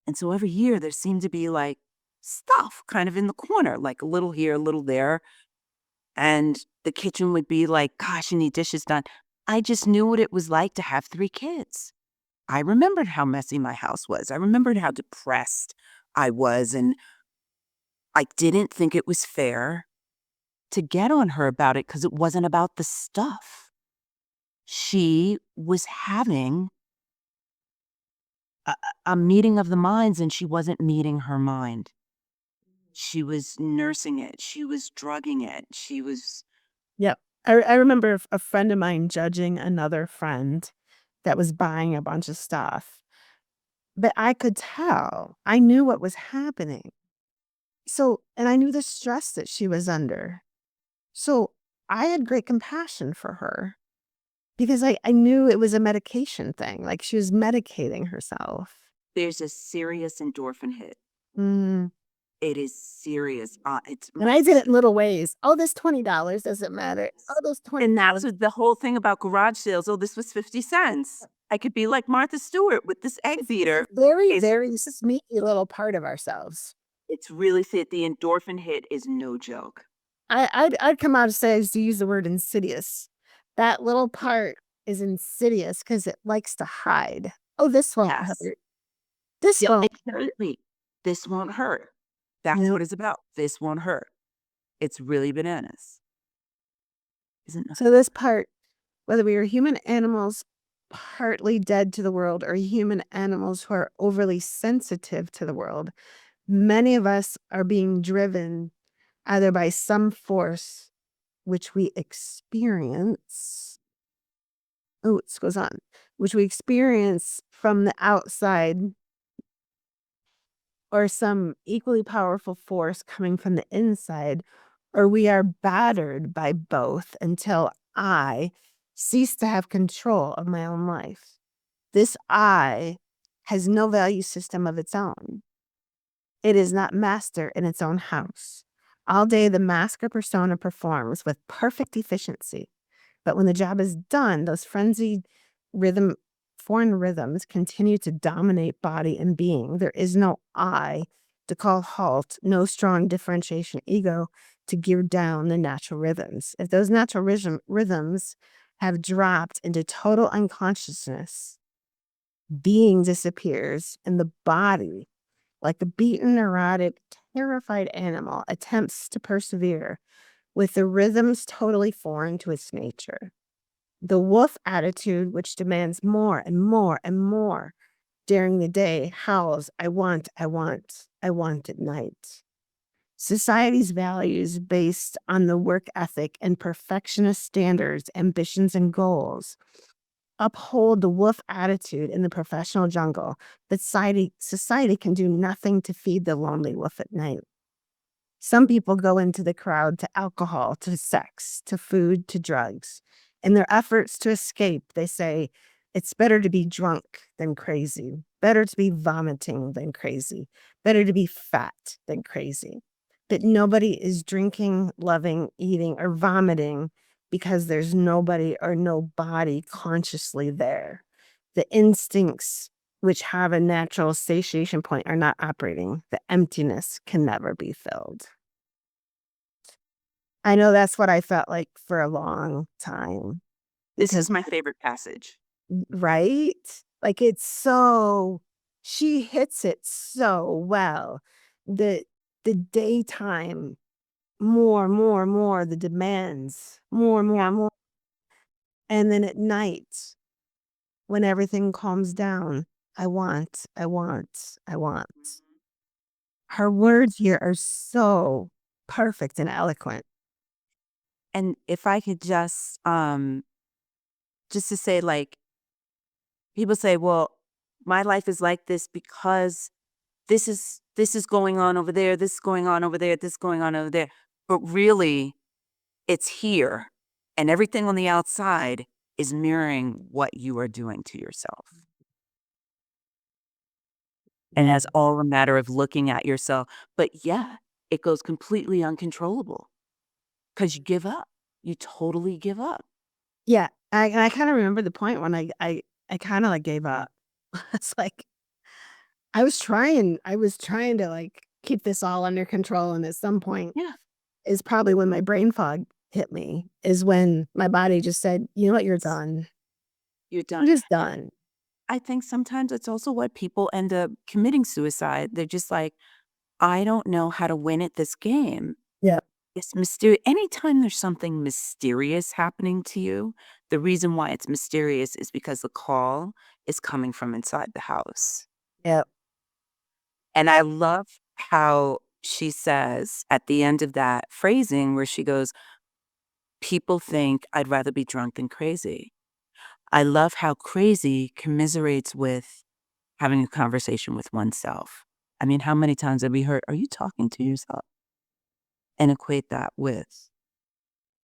And so every year there seemed to be like stuff kind of in the corner, like a little here, a little there. And the kitchen would be like, "Gosh, you need dishes done." I just knew what it was like to have 3 kids. I remembered how messy my house was. I remembered how depressed I was, and I didn't think it was fair to get on her about it because it wasn't about the stuff. She was having a meeting of the minds, and she wasn't meeting her mind. She was nursing it. She was drugging it. She was. Yep. I remember a friend of mine judging another friend that was buying a bunch of stuff, but I could tell. I knew what was happening. So, and I knew the stress that she was under. So, I had great compassion for her because I knew it was a medication thing. Like she was medicating herself. There's a serious endorphin hit. Mm. It is serious. It's And I did it in little ways. Oh, this $20 doesn't matter. Oh, those and that's $20. what the whole thing about garage sales. Oh, this was 50 cents. I could be like Martha Stewart with this egg beater. Very, It's very sneaky little part of ourselves. it's really fit. The endorphin hit is no joke. I'd come out and say I used to use the word insidious. That little part is insidious because it likes to hide. Oh, this won't Yes. hurt. This Yeah, won't. exactly. This won't hurt. That's Yeah. what it's about. This won't hurt. It's really bananas. Isn't it? So this part, whether we are human animals partly dead to the world or human animals who are overly sensitive to the world, many of us are being driven either by some force which we experience. Oh, it goes on, which we experience from the outside or some equally powerful force coming from the inside, or we are battered by both until I cease to have control of my own life. This I has no value system of its own. It is not master in its own house. All day, the mask or persona performs with perfect efficiency. But when the job is done, those frenzied rhythm, foreign rhythms continue to dominate body and being. There is no I to call halt, no strong differentiation ego to gear down the natural rhythms. If those natural rhythms have dropped into total unconsciousness, being disappears and the body, like a beaten, neurotic, terrified animal, attempts to persevere with the rhythms totally foreign to its nature. The wolf attitude, which demands more and more and more during the day, howls, I want, I want, I want at night. Society's values based on the work ethic and perfectionist standards, ambitions, and goals uphold the wolf attitude in the professional jungle, but society can do nothing to feed the lonely wolf at night. Some people go into the crowd to alcohol, to sex, to food, to drugs. In their efforts to escape, they say, it's better to be drunk than crazy, better to be vomiting than crazy, better to be fat than crazy. But nobody is drinking, loving, eating, or vomiting because there's nobody or no body consciously there. The instincts which have a natural satiation point are not operating. The emptiness can never be filled. I know that's what I felt like for a long time. This is because my favorite passage. right? Like, it's so she hits it so well. The the daytime, more, the demands, Yeah. more, and then at night, when everything calms down, I want. Mhm. Her words here are so perfect and eloquent. And if I could just to say, like, people say, "Well, my life is like this because this is going on over there, this is going on over there, this is going on over there." But really, it's here, and everything on the outside is mirroring what you are doing to yourself. And it's all a matter of looking at yourself. But yeah, it goes completely uncontrollable because you give up. You totally give up. Yeah, I kinda remember the point when I kinda, like, gave up. It's like I was trying to, like, keep this all under control, and at some point Yeah, is probably when my brain fog hit me, is when my body just said, "You know what? You're done. you're done. You're just And done." I think sometimes it's also what people end up committing suicide. They're just like, I don't know how to win at this game. Yeah. It's mysterious. Anytime there's something mysterious happening to you, the reason why it's mysterious is because the call is coming from inside the house. Yep. And I love how she says at the end of that phrasing where she goes, people think I'd rather be drunk than crazy. I love how crazy commiserates with having a conversation with oneself. I mean, how many times have we heard, are you talking to yourself? And equate that with,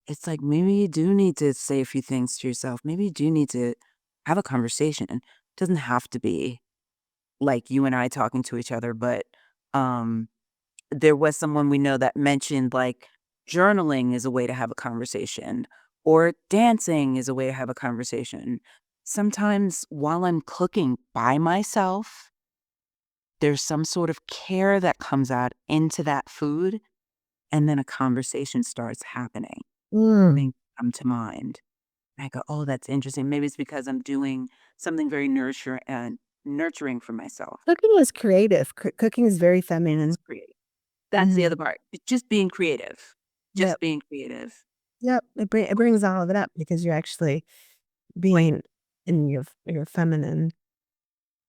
it's like maybe you do need to say a few things to yourself. Maybe you do need to have a conversation. It doesn't have to be like you and I talking to each other, but um there was someone we know that mentioned like journaling is a way to have a conversation or dancing is a way to have a conversation. Sometimes while I'm cooking by myself, there's some sort of care that comes out into that food and then a conversation starts happening. Mm. Things come to mind. I go, "Oh, that's interesting." Maybe it's because I'm doing something very nurturing for myself. Cooking is creative. Cooking is very It's feminine. creative. That's the other Mhm. part. It's just being creative. Just Yep. being creative. Yep. It brings all of it up because you're actually being in your feminine.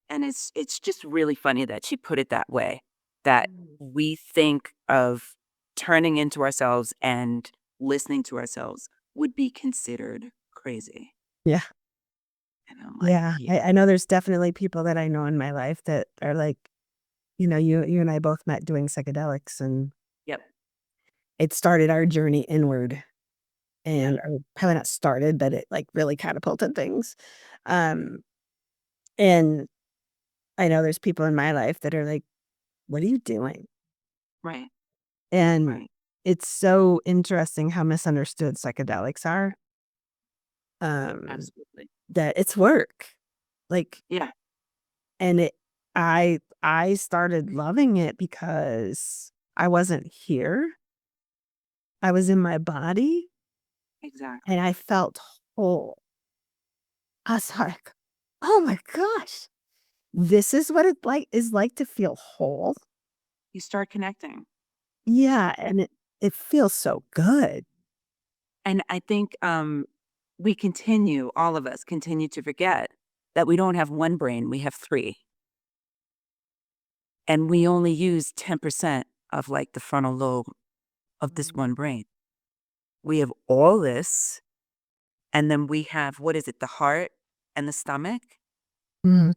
And it's just really funny that she put it that way, that Mm. we think of turning into ourselves and listening to ourselves would be considered crazy. Yeah. And I'm like, Yeah. "Yeah, I know there's definitely people that I know in my life that are like, you and I both met doing psychedelics, and yep, it started our journey inward. yeah, And or probably not started, but it, like, really catapulted things. Um, and I know there's people in my life that are like, "What are you doing?" right, And right, it's so interesting how misunderstood psychedelics are, um, absolutely." that it's work. Like, Yeah, and I started loving it because I wasn't here. I was in my body, and exactly. I felt whole. I was like, "Oh my gosh, this is what it is like to feel whole." You start connecting. Yeah, and it feels so good. And I think, we continue, all of us continue to forget that we don't have 1 brain, we have 3, and we only use 10% of, like, the frontal lobe of this Mhm. 1 brain. We have all this, and then we have, what is it, the heart and the stomach? Mhm.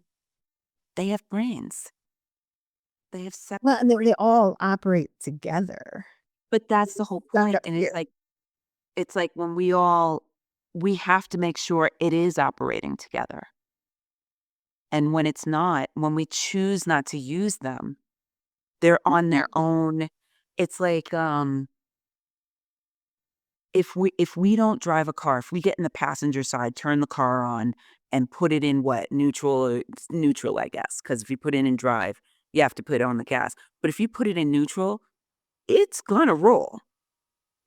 They have brains. They have Well, separate and they brains. all operate together. But that's They the whole start point, up and here. it's like when we have to make sure it is operating together, and when it's not, when we choose not to use them, they're on their own. It's like, if we don't drive a car, if we get in the passenger side, turn the car on, and put it in what? Neutral, it's neutral, I guess, because if you put it in drive, you have to put it on the gas. But if you put it in neutral, it's gonna roll.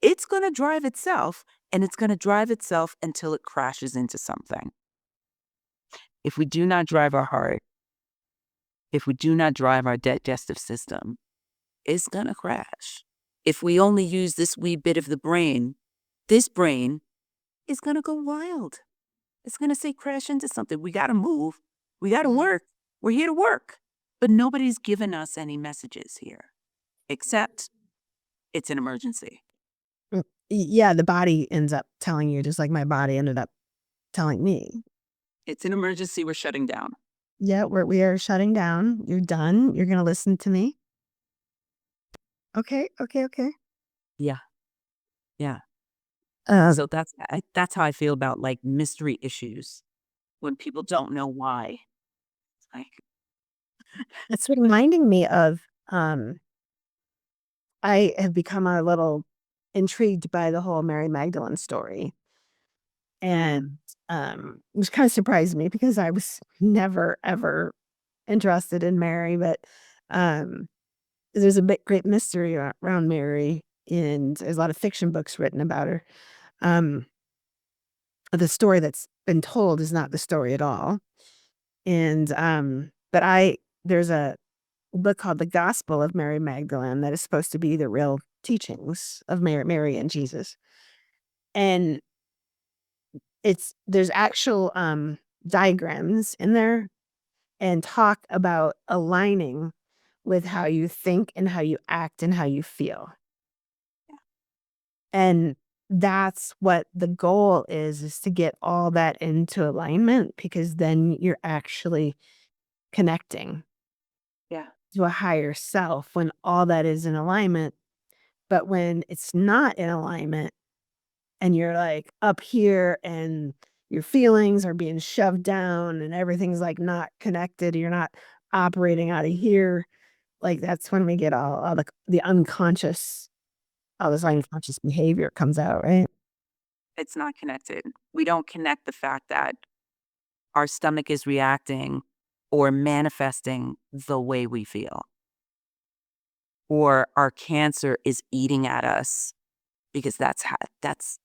It's gonna drive itself, and it's going to drive itself until it crashes into something. If we do not drive our heart, if we do not drive our digestive system, it's going to crash. If we only use this wee bit of the brain, this brain is going to go wild. It's going to say crash into something. We got to move. We got to work. We're here to work. But nobody's given us any messages here, except it's an emergency. Yeah, the body ends up telling you, just like my body ended up telling me. It's an emergency. We're shutting down. Yeah, we are shutting down. You're done. You're gonna listen to me. Okay, okay, okay. Yeah. Yeah. Uh, So that's how I feel about like mystery issues when people don't know why. It's like, it's reminding me of I have become a little intrigued by the whole Mary Magdalene story. And which kind of surprised me because I was never ever interested in Mary, but um there's a big great mystery around Mary, and there's a lot of fiction books written about her. Um the story that's been told is not the story at all. And but I there's a book called The Gospel of Mary Magdalene that is supposed to be the real teachings of Mary and Jesus. And there's actual diagrams in there and talk about aligning with how you think and how you act and how you feel. And that's what the goal is to get all that into alignment, because then you're actually connecting yeah. to a higher self when all that is in alignment. But when it's not in alignment and you're like up here and your feelings are being shoved down and everything's like not connected, you're not operating out of here. Like that's when we get all the unconscious, all this unconscious behavior comes out, right? It's not connected. We don't connect the fact that our stomach is reacting or manifesting the way we feel, or our cancer is eating at us because that's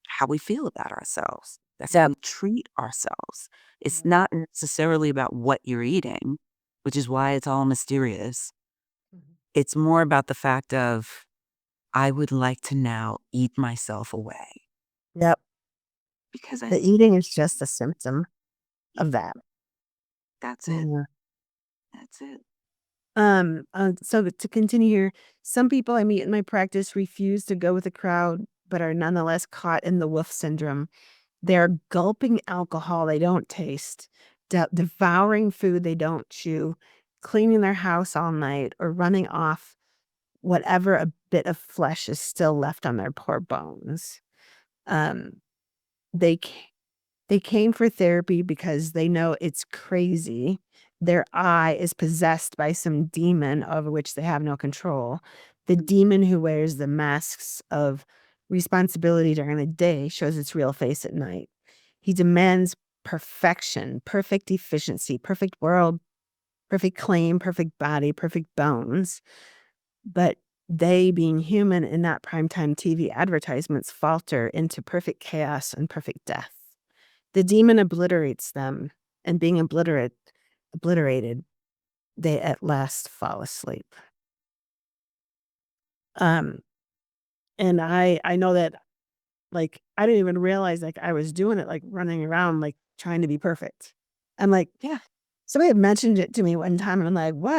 how we feel about ourselves. That's how we treat ourselves. It's not necessarily about what you're eating, which is why it's all mysterious. Mhm. It's more about the fact of, I would like to now eat myself away Yep. because The eating is just a symptom of that. that's it. Yeah. That's it. So to continue here, some people I meet in my practice refuse to go with the crowd, but are nonetheless caught in the wolf syndrome. They're gulping alcohol they don't taste, devouring food they don't chew, cleaning their house all night, or running off whatever a bit of flesh is still left on their poor bones. Um, they they came for therapy because they know it's crazy. Their eye is possessed by some demon over which they have no control. The demon who wears the masks of responsibility during the day shows its real face at night. He demands perfection, perfect efficiency, perfect world, perfect claim, perfect body, perfect bones. But they, being human and not primetime TV advertisements, falter into perfect chaos and perfect death. The demon obliterates them, and being obliterated, they at last fall asleep. Um, and I know that, like, I didn't even realize, like, I was doing it, like, running around, like, trying to be perfect. I'm like, Yeah. somebody had mentioned it to me one time, and I'm like, "What?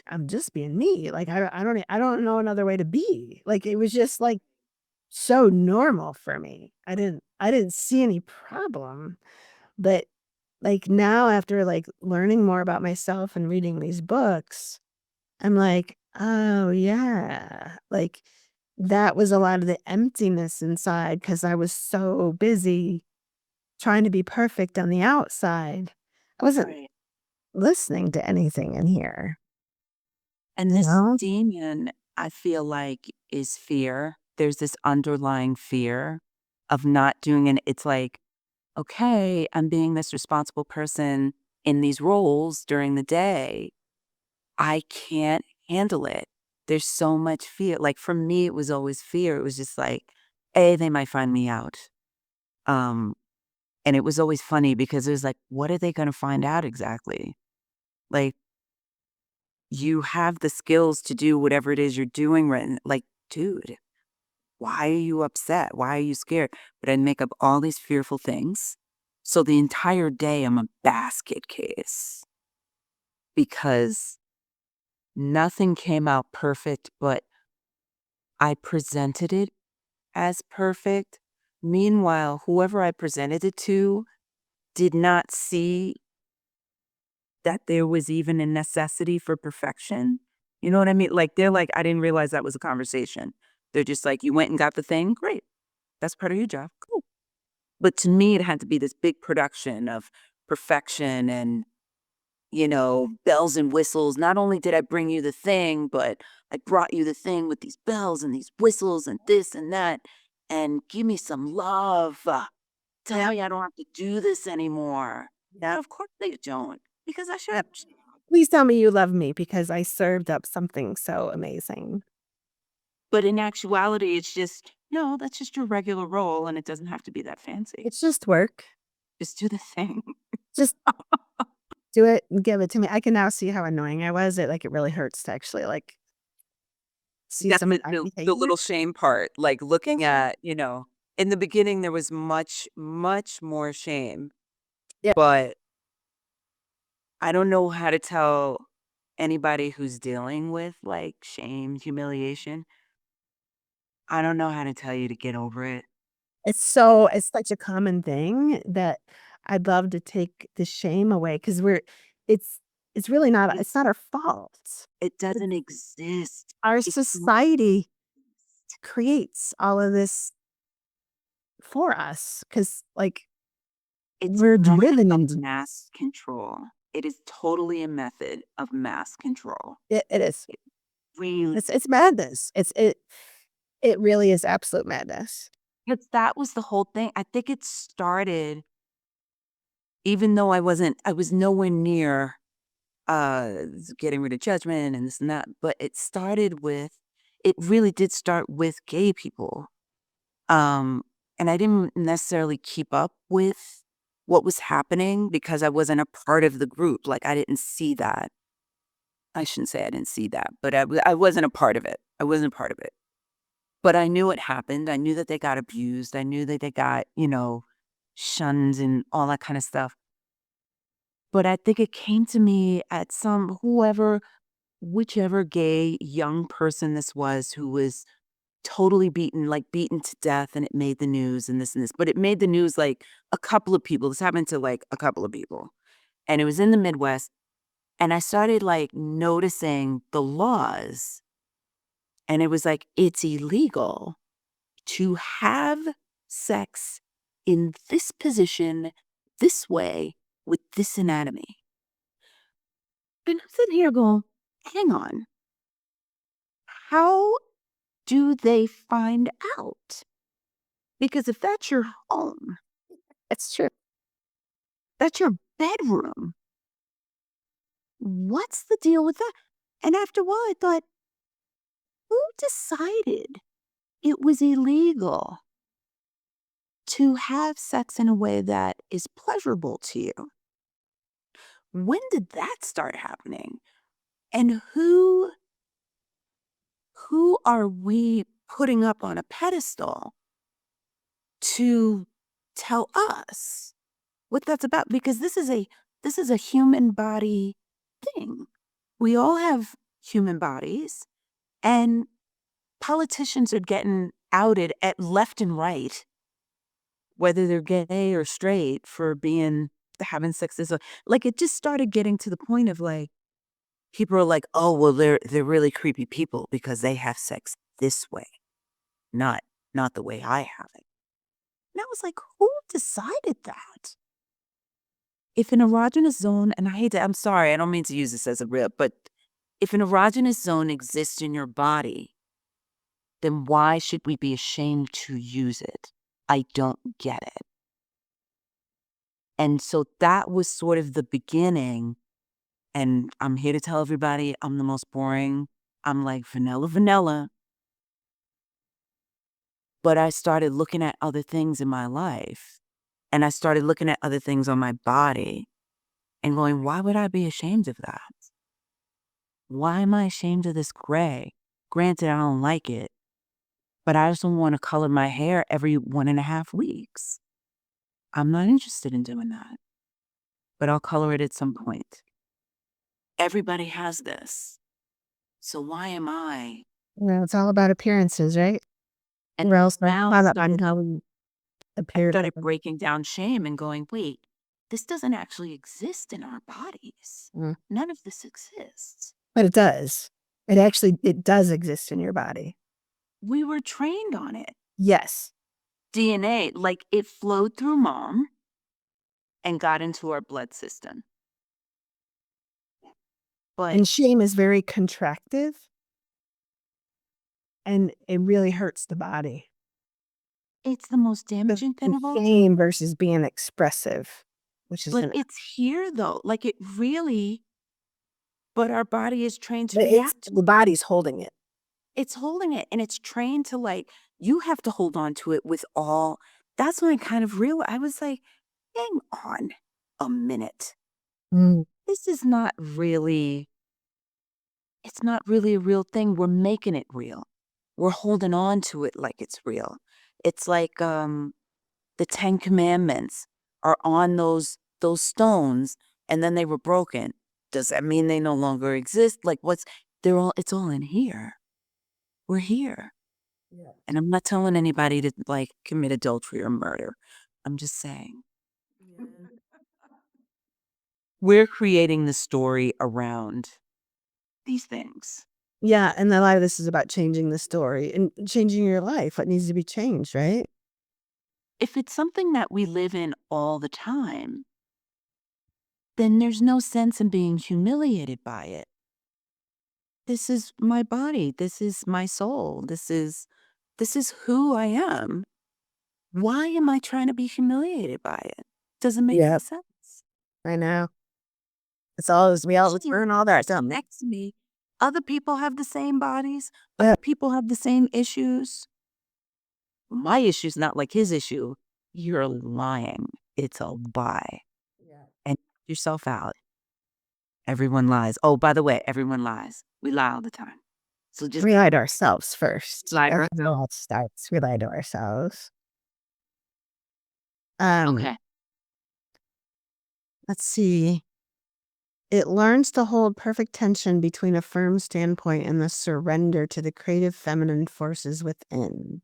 I'm just being me. Like, I don't know another way to be." Like, it was just, like, so normal for me. I didn't see any problem, but like, now after, like, learning more about myself and reading these books, I'm like, "Oh, yeah." Like, that was a lot of the emptiness inside because I was so busy trying to be perfect on the outside. I wasn't Right. listening to anything in here, And you this know? demon, I feel like, is fear. There's this underlying fear of not doing it. It's like, okay, I'm being this responsible person in these roles during the day. I can't handle it. There's so much fear. Like for me, it was always fear. It was just like, A, they might find me out. Um, and it was always funny because it was like, what are they gonna find out exactly? Like, you have the skills to do whatever it is you're doing right n like, dude, why are you upset? Why are you scared? But I'd make up all these fearful things. So the entire day, I'm a basket case because nothing came out perfect, but I presented it as perfect. Meanwhile, whoever I presented it to did not see that there was even a necessity for perfection. You know what I mean? Like, they're like, "I didn't realize that was a conversation." They're just like, "You went and got the thing? Great. That's part of your job. Cool." But to me, it had to be this big production of perfection and, bells and whistles. Not only did I bring you the thing, but I brought you the thing with these bells and these whistles and this and that. And give me some love. Tell me I don't have to do this anymore. Yeah, of course they don't. Because I should. Yep. Please tell me you love me because I served up something so amazing. But in actuality, it's just, no, that's just your regular role and it doesn't have to be that fancy. It's just work. Just do the thing. Just do it and give it to me. I can now see how annoying I was. It really hurts to actually, see That's some of the my the behavior. little shame part, like, looking at, in the beginning, there was much, much more shame, Yeah. but I don't know how to tell anybody who's dealing with, like, shame, humiliation. I don't know how to tell you to get over it. It's such a common thing that I'd love to take the shame away because it's it's really not it's It's not our fault. it It's doesn't exist. our It doesn't society exist. creates all of this for us because, It's a we're method driven of into mass control. It is totally a method of mass control. it is. It really It's madness. It really is absolute madness. because that was the whole thing. I think it started even though I was nowhere near, getting rid of judgment and this and that, but it really did start with gay people. Um, and I didn't necessarily keep up with what was happening because I wasn't a part of the group, like, I didn't see that. I shouldn't say I didn't see that, but I wasn't a part of it. I wasn't a part of it. But I knew it happened. I knew that they got abused. I knew that they got, shunned and all that kinda stuff. But I think it came to me at whichever gay young person this was who was totally beaten, like beaten to death, and it made the news and this and this. But it made the news like a couple of people. This happened to like a couple of people. And it was in the Midwest. And I started like noticing the laws. And it was like, it's illegal to have sex in this position, this way, with this anatomy. And I'm sitting here going, hang on, how do they find out? Because if that's your home, It's true. that's your bedroom, what's the deal with that? And after a while, I thought, who decided it was illegal to have sex in a way that is pleasurable to you? When did that start happening? And who are we putting up on a pedestal to tell us what that's about? Because this is a human body thing. We all have human bodies, and politicians are getting outed at left and right, whether they're gay or straight, for being having sex this way. Like, it just started getting to the point of like people are like, oh well, they're really creepy people because they have sex this way, not not the way I have it. And I was like, who decided that? If an erogenous zone, and I hate to, I'm sorry, I don't mean to use this as a rip, but if an erogenous zone exists in your body, then why should we be ashamed to use it? I don't get it. And so that was sort of the beginning. And I'm here to tell everybody I'm the most boring. I'm like vanilla, vanilla. But I started looking at other things in my life, and I started looking at other things on my body and going, why would I be ashamed of that? Why am I ashamed of this gray? Granted, I don't like it, but I just don't want to color my hair every 1.5 weeks. I'm not interested in doing that, but I'll color it at some point. Everybody has this. So why am I? Well, it's all about appearances, right? And We're all now caught up on how we I appear to started them. breaking down shame and going, wait, this doesn't actually exist in our bodies. Mm. None of this exists. But it does. It does exist in your body. We were trained on it. Yes. DNA, like it flowed through mom and got into our blood system. But And shame is very contractive, and it really hurts the body. it's the most damaging thing And of all. shame versus being expressive, which is But an it's here though. Like it really, but our body is trained to but it's react. the body's holding it. It's holding it and it's trained to like, you have to hold on to it with all. That's when I kind of realized, I was like, hang on a minute. Mm. This is not really, it's not really a real thing. We're making it real. We're holding on to it like it's real. It's like the 10 commandments are on those stones and then they were broken. Does that mean they no longer exist? Like it's all in here. We're here. Yeah. And I'm not telling anybody to like commit adultery or murder. I'm just saying Yeah. we're creating the story around these things. Yeah, and a lot of this is about changing the story and changing your life. What needs to be changed, right? If it's something that we live in all the time, then there's no sense in being humiliated by it. This is my body. This is my soul. This is who I am. Why am I trying to be humiliated by it? Doesn't make any Yep. sense. I know. It's all we all let's Especially burn if all the that person stuff. next to me, other people have the same bodies, Yeah. other people have the same issues. My issue's not like his issue. You're lying. It's a lie. Yeah. And yourself out. Everyone lies. Oh, by the way, everyone lies. We lie all the time. So just We lie to ourselves first. lie to That's how ourselves. it starts. We lie to ourselves. Um, Okay. let's see. It learns to hold perfect tension between a firm standpoint and the surrender to the creative feminine forces within.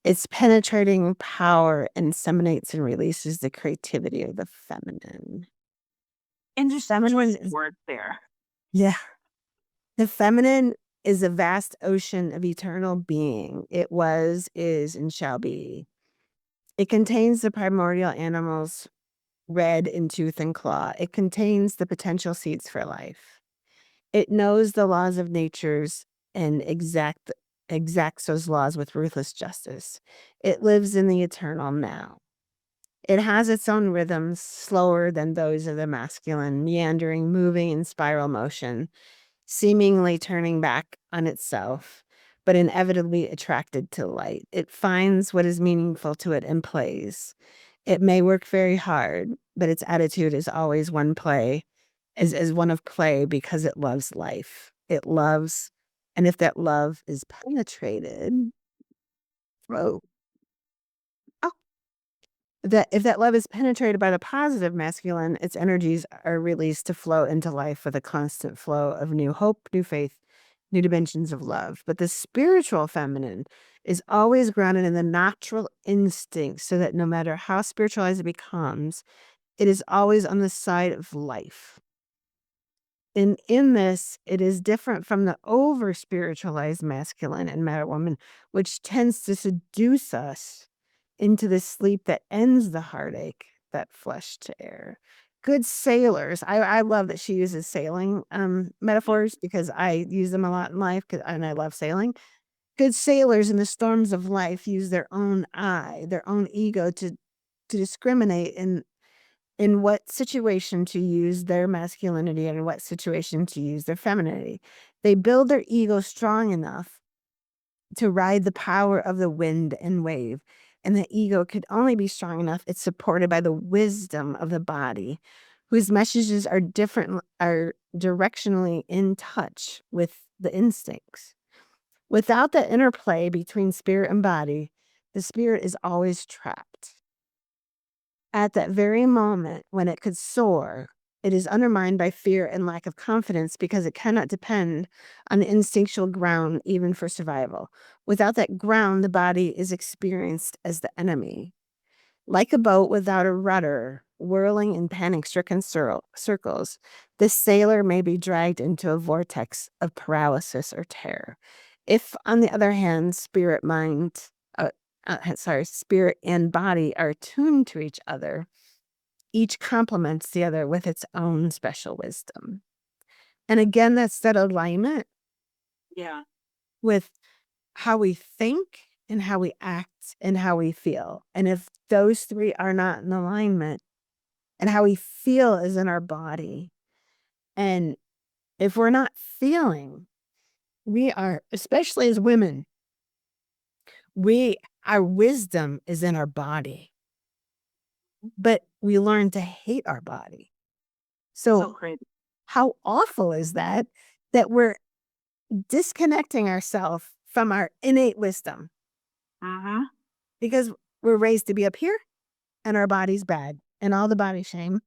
Its penetrating power inseminates and releases the creativity of the feminine. Interesting Feminine choice of is, word there. yeah. The feminine is a vast ocean of eternal being. It was, is, and shall be. It contains the primordial animals, red in tooth and claw. It contains the potential seeds for life. It knows the laws of natures and exacts those laws with ruthless justice. It lives in the eternal now. It has its own rhythms, slower than those of the masculine, meandering, moving in spiral motion, seemingly turning back on itself, but inevitably attracted to light. It finds what is meaningful to it and plays. It may work very hard, but its attitude is always is one of play because it loves life. It loves, and if that love is penetrated, whoa, oh, that if that love is penetrated by the positive masculine, its energies are released to flow into life with a constant flow of new hope, new faith, new dimensions of love. But the spiritual feminine is always grounded in the natural instinct, so that no matter how spiritualized it becomes, it is always on the side of life. And in this, it is different from the over spiritualized masculine and meta woman, which tends to seduce us into the sleep that ends the heartache that flesh tear. Good sailors. I love that she uses sailing metaphors because I use them a lot in life and I love sailing. Good sailors in the storms of life use their own eye, their own ego to discriminate in what situation to use their masculinity and in what situation to use their femininity. They build their ego strong enough to ride the power of the wind and wave. And the ego could only be strong enough. It's supported by the wisdom of the body, whose messages are directionally in touch with the instincts. Without the interplay between spirit and body, the spirit is always trapped. At that very moment when it could soar, it is undermined by fear and lack of confidence because it cannot depend on the instinctual ground even for survival. Without that ground, the body is experienced as the enemy. Like a boat without a rudder, whirling in panic-stricken circles, the sailor may be dragged into a vortex of paralysis or terror. If, on the other hand, spirit and body are attuned to each other, each complements the other with its own special wisdom. And again, that's that alignment Yeah. with how we think and how we act and how we feel. And if those three are not in alignment, and how we feel is in our body, and if we're not feeling, we are, especially as women, our wisdom is in our body, but we learn to hate our body. So So crazy. how awful is that, that we're disconnecting ourselves from our innate wisdom Mhm. because we're raised to be up here and our body's bad and all the body shame.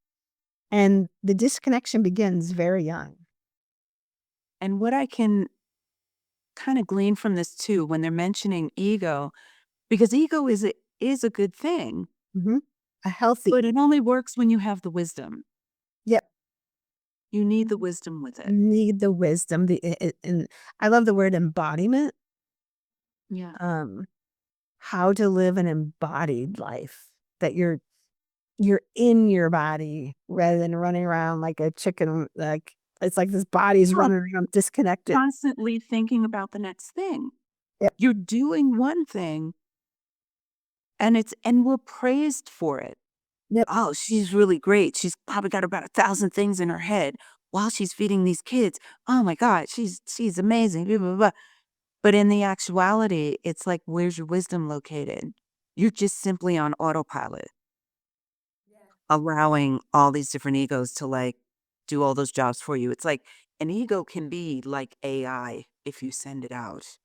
And the disconnection begins very young. And what I can kind of glean from this too, when they're mentioning ego, because ego is a good thing, Mhm. A healthy. but it only works when you have the wisdom. Yep. You need the wisdom with it. Need the wisdom. And I love the word embodiment. Yeah. Um, how to live an embodied life, that you're in your body rather than running around like a chicken. Like it's like this body's Well, running around disconnected. constantly thinking about the next thing. Yep. You're doing one thing and we're praised for it. Yep. Oh, she's really great. She's probably got about 1,000 things in her head while she's feeding these kids. Oh my God, she's amazing. Blah, blah, blah. But in the actuality, it's like, where's your wisdom located? You're just simply on autopilot, allowing all these different egos to like do all those jobs for you. It's like an ego can be like AI if you send it out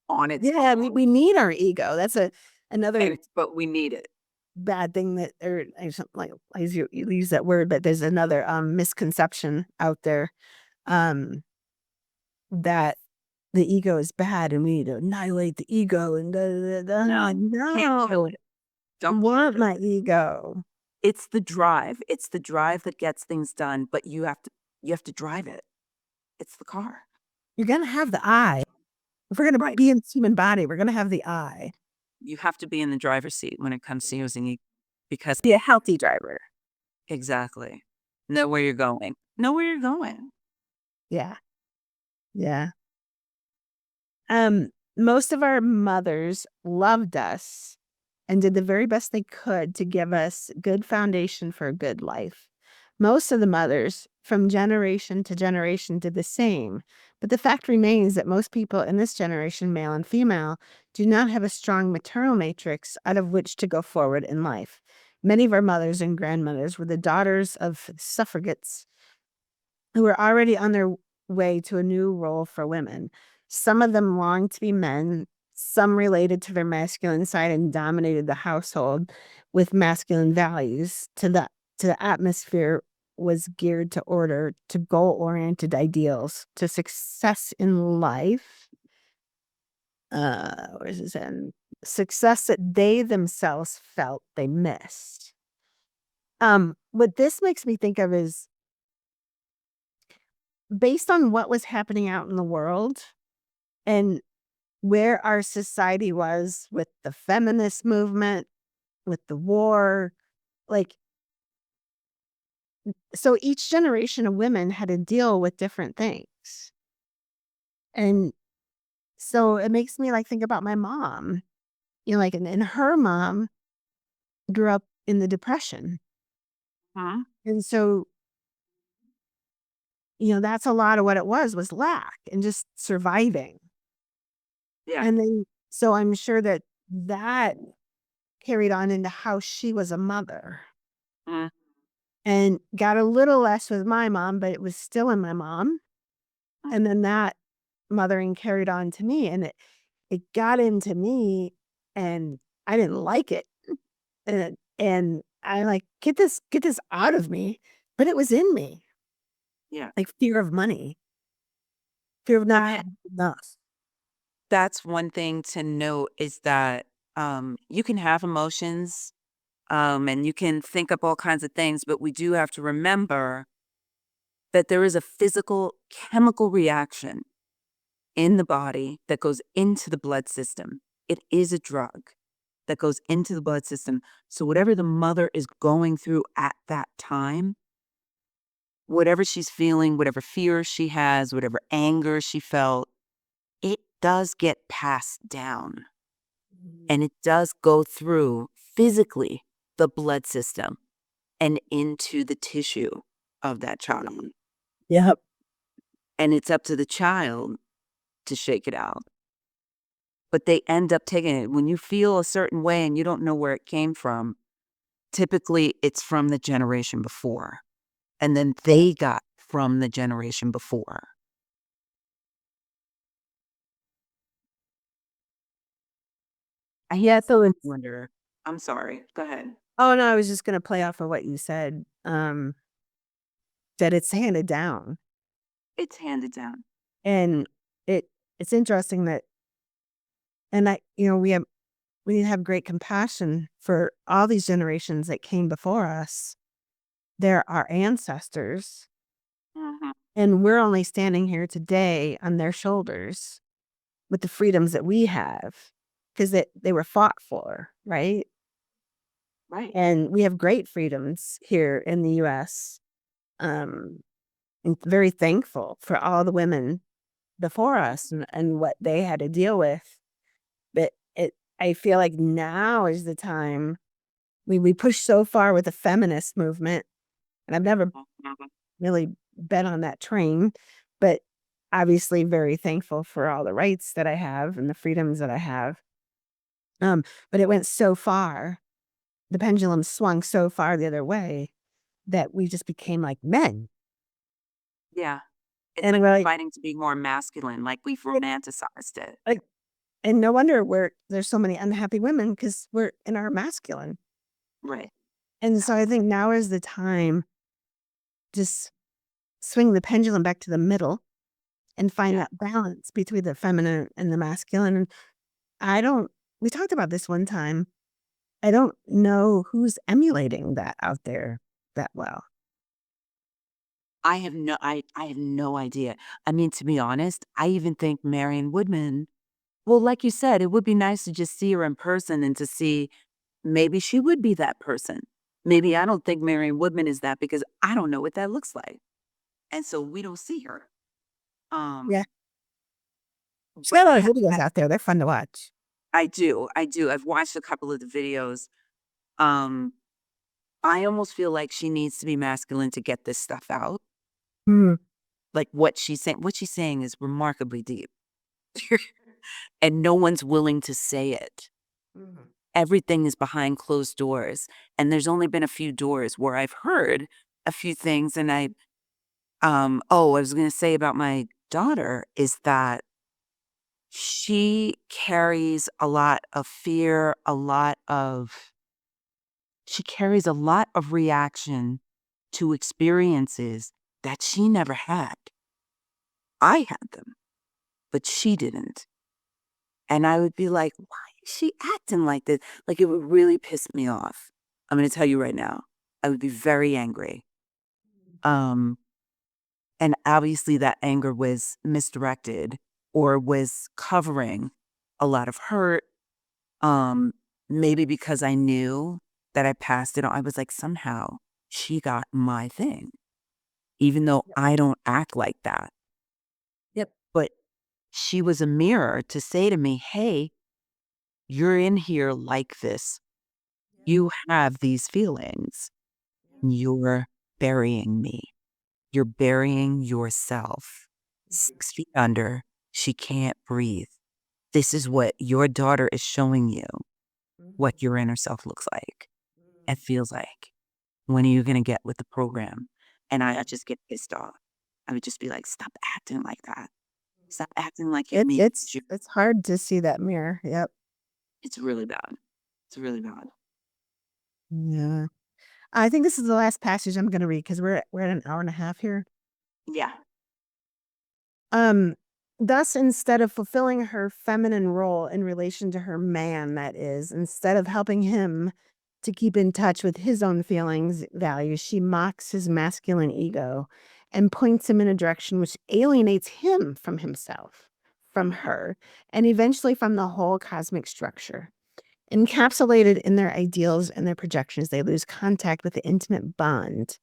on its Yeah, own. we need our ego. That's another But we need it. bad thing that, or something like, as you use that word, but there's another misconception out there, that the ego is bad and we need to annihilate the ego and da, da, da, da. No, can't kill No, it. I Don't kill want it. my ego. It's the drive. It's the drive that gets things done, but you have to drive it. It's the car. You're gonna have the I. If we're gonna Right. be in this human body, we're gonna have the I. You have to be in the driver's seat when it comes to using because Be a healthy driver. exactly. Know where you're going. Know where you're going. Yeah, yeah. Most of our mothers loved us and did the very best they could to give us good foundation for a good life. Most of the mothers from generation to generation did the same, but the fact remains that most people in this generation, male and female, do not have a strong maternal matrix out of which to go forward in life. Many of our mothers and grandmothers were the daughters of suffragettes who were already on their way to a new role for women. Some of them longed to be men, some related to their masculine side and dominated the household with masculine values. To the atmosphere was geared to order, to goal-oriented ideals, to success in life. Where's this in? Success that they themselves felt they missed. What this makes me think of is based on what was happening out in the world and where our society was with the feminist movement, with the war, like, so each generation of women had to deal with different things. And so it makes me like think about my mom, like, and her mom grew up in the Depression. Huh? And so, that's a lot of what it was lack and just surviving. Yeah. And then so I'm sure that that carried on into how she was a mother Mm, and got a little less with my mom, but it was still in my mom. mm, And then that mothering carried on to me, and it got into me, and I didn't like it. And I like, get this out of me." But it was in me, yeah. like fear of money, fear of not That having enough. that's one thing to note is that, you can have emotions, and you can think up all kinds of things, but we do have to remember that there is a physical chemical reaction in the body that goes into the blood system. It is a drug that goes into the blood system. So whatever the mother is going through at that time, whatever she's feeling, whatever fear she has, whatever anger she felt, it does get passed down Mhm. and it does go through physically the blood system and into the tissue of that child. Yep. And it's up to the child to shake it out. But they end up taking it. When you feel a certain way and you don't know where it came from, typically it's from the generation before. And then they got from the generation before. Yeah, so it's Wonder. I'm sorry. Go ahead. oh, no, I was just gonna play off of what you said, that it's handed down, It's handed down. and it it's interesting that and we need to have great compassion for all these generations that came before us. They're our ancestors, Mhm. and we're only standing here today on their shoulders with the freedoms that we have because they were fought for, right? Right. And we have great freedoms here in the US. Um, and very thankful for all the women before us and what they had to deal with. But I feel like now is the time we push so far with the feminist movement, and I've never Mhm. really been on that train, but obviously very thankful for all the rights that I have and the freedoms that I have. Um, but it went so far, the pendulum swung so far the other way that we just became like men. Yeah. It's And like we're we're like, fighting to be more masculine, like we've romanticized it. like, and no wonder there's so many unhappy women because we're in our masculine. Right. And so I Exactly. think now is the time to swing the pendulum back to the middle and find Yeah. that balance between the feminine and the masculine. And I don't, we talked about this one time. I don't know who's emulating that out there that well. I have no idea. I mean, to be honest, I even think Marion Woodman, well, like you said, it would be nice to just see her in person and to see maybe she would be that person. Maybe I don't think Marion Woodman is that because I don't know what that looks like. And so we don't see her. Yeah. Um, She's but got a lot of videos out there. They're fun to watch. I do. I do. I've watched a couple of the videos. Um, I almost feel like she needs to be masculine to get this stuff out. Mm. Like what she's saying is remarkably deep. And no one's willing to say it. Mhm. Everything is behind closed doors. And there's only been a few doors where I've heard a few things. And I was going to say about my daughter is that she carries a lot of fear, she carries a lot of reaction to experiences that she never had. I had them, but she didn't. And I would be like, why is she acting like this? Like it would really piss me off. I'm going to tell you right now, I would be very angry. Um, and obviously that anger was misdirected or was covering a lot of hurt. Um, Maybe because I knew that I passed it on. I was like, somehow she got my thing, even though Yep. I don't act like that. Yep. But she was a mirror to say to me, hey, you're in here like this. Yep. You have these feelings. You're burying me. You're burying yourself. Mhm. 6 feet under. She can't breathe. this is what your daughter is showing you, what Mhm. your inner self looks like and feels like. When are you going to get with the program? And I just get pissed off. I would just be like, stop acting like that. Stop acting like you It mean it's you. it's hard to see that mirror, yep. It's really bad. It's really bad. Yeah. I think this is the last passage I'm gonna read because we're at an hour and a half here. Yeah. Um, Thus, instead of fulfilling her feminine role in relation to her man, that is, instead of helping him to keep in touch with his own feelings, values, she mocks his masculine ego and points him in a direction which alienates him from himself, from Mhm. her, and eventually from the whole cosmic structure. Encapsulated in their ideals and their projections, they lose contact with the intimate bond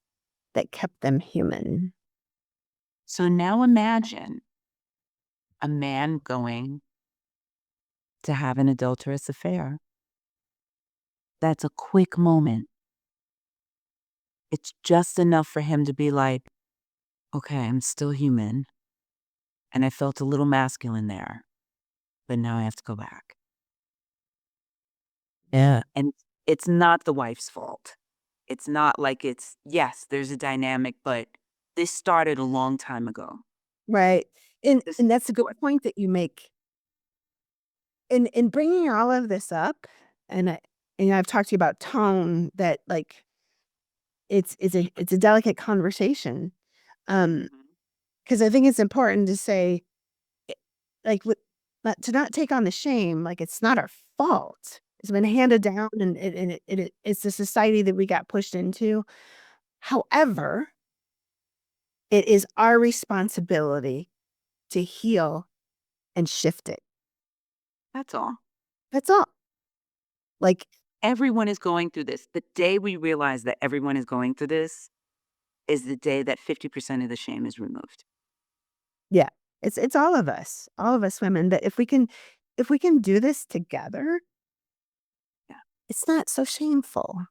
that kept them human. So now imagine a man going to have an adulterous affair. That's a quick moment. It's just enough for him to be like, okay, I'm still human. And I felt a little masculine there, but now I have to go back. Yeah. And it's not the wife's fault. It's not like it's, yes, there's a dynamic, but this started a long time ago. Right. And This is and that's a good what, point that you make. In bringing all of this up, and I've talked to you about tone, that, like, it's a delicate conversation, um, mhm, because I think it's important to say, eh, like, with not to not take on the shame, like, it's not our fault. It's been handed down, and it's the society that we got pushed into. However, it is our responsibility to heal and shift it. that's all. That's all. Like, Everyone is going through this. The day we realize that everyone is going through this is the day that 50% of the shame is removed. yeah, it's all of us women, that if we can do this together, Yeah. it's not so shameful,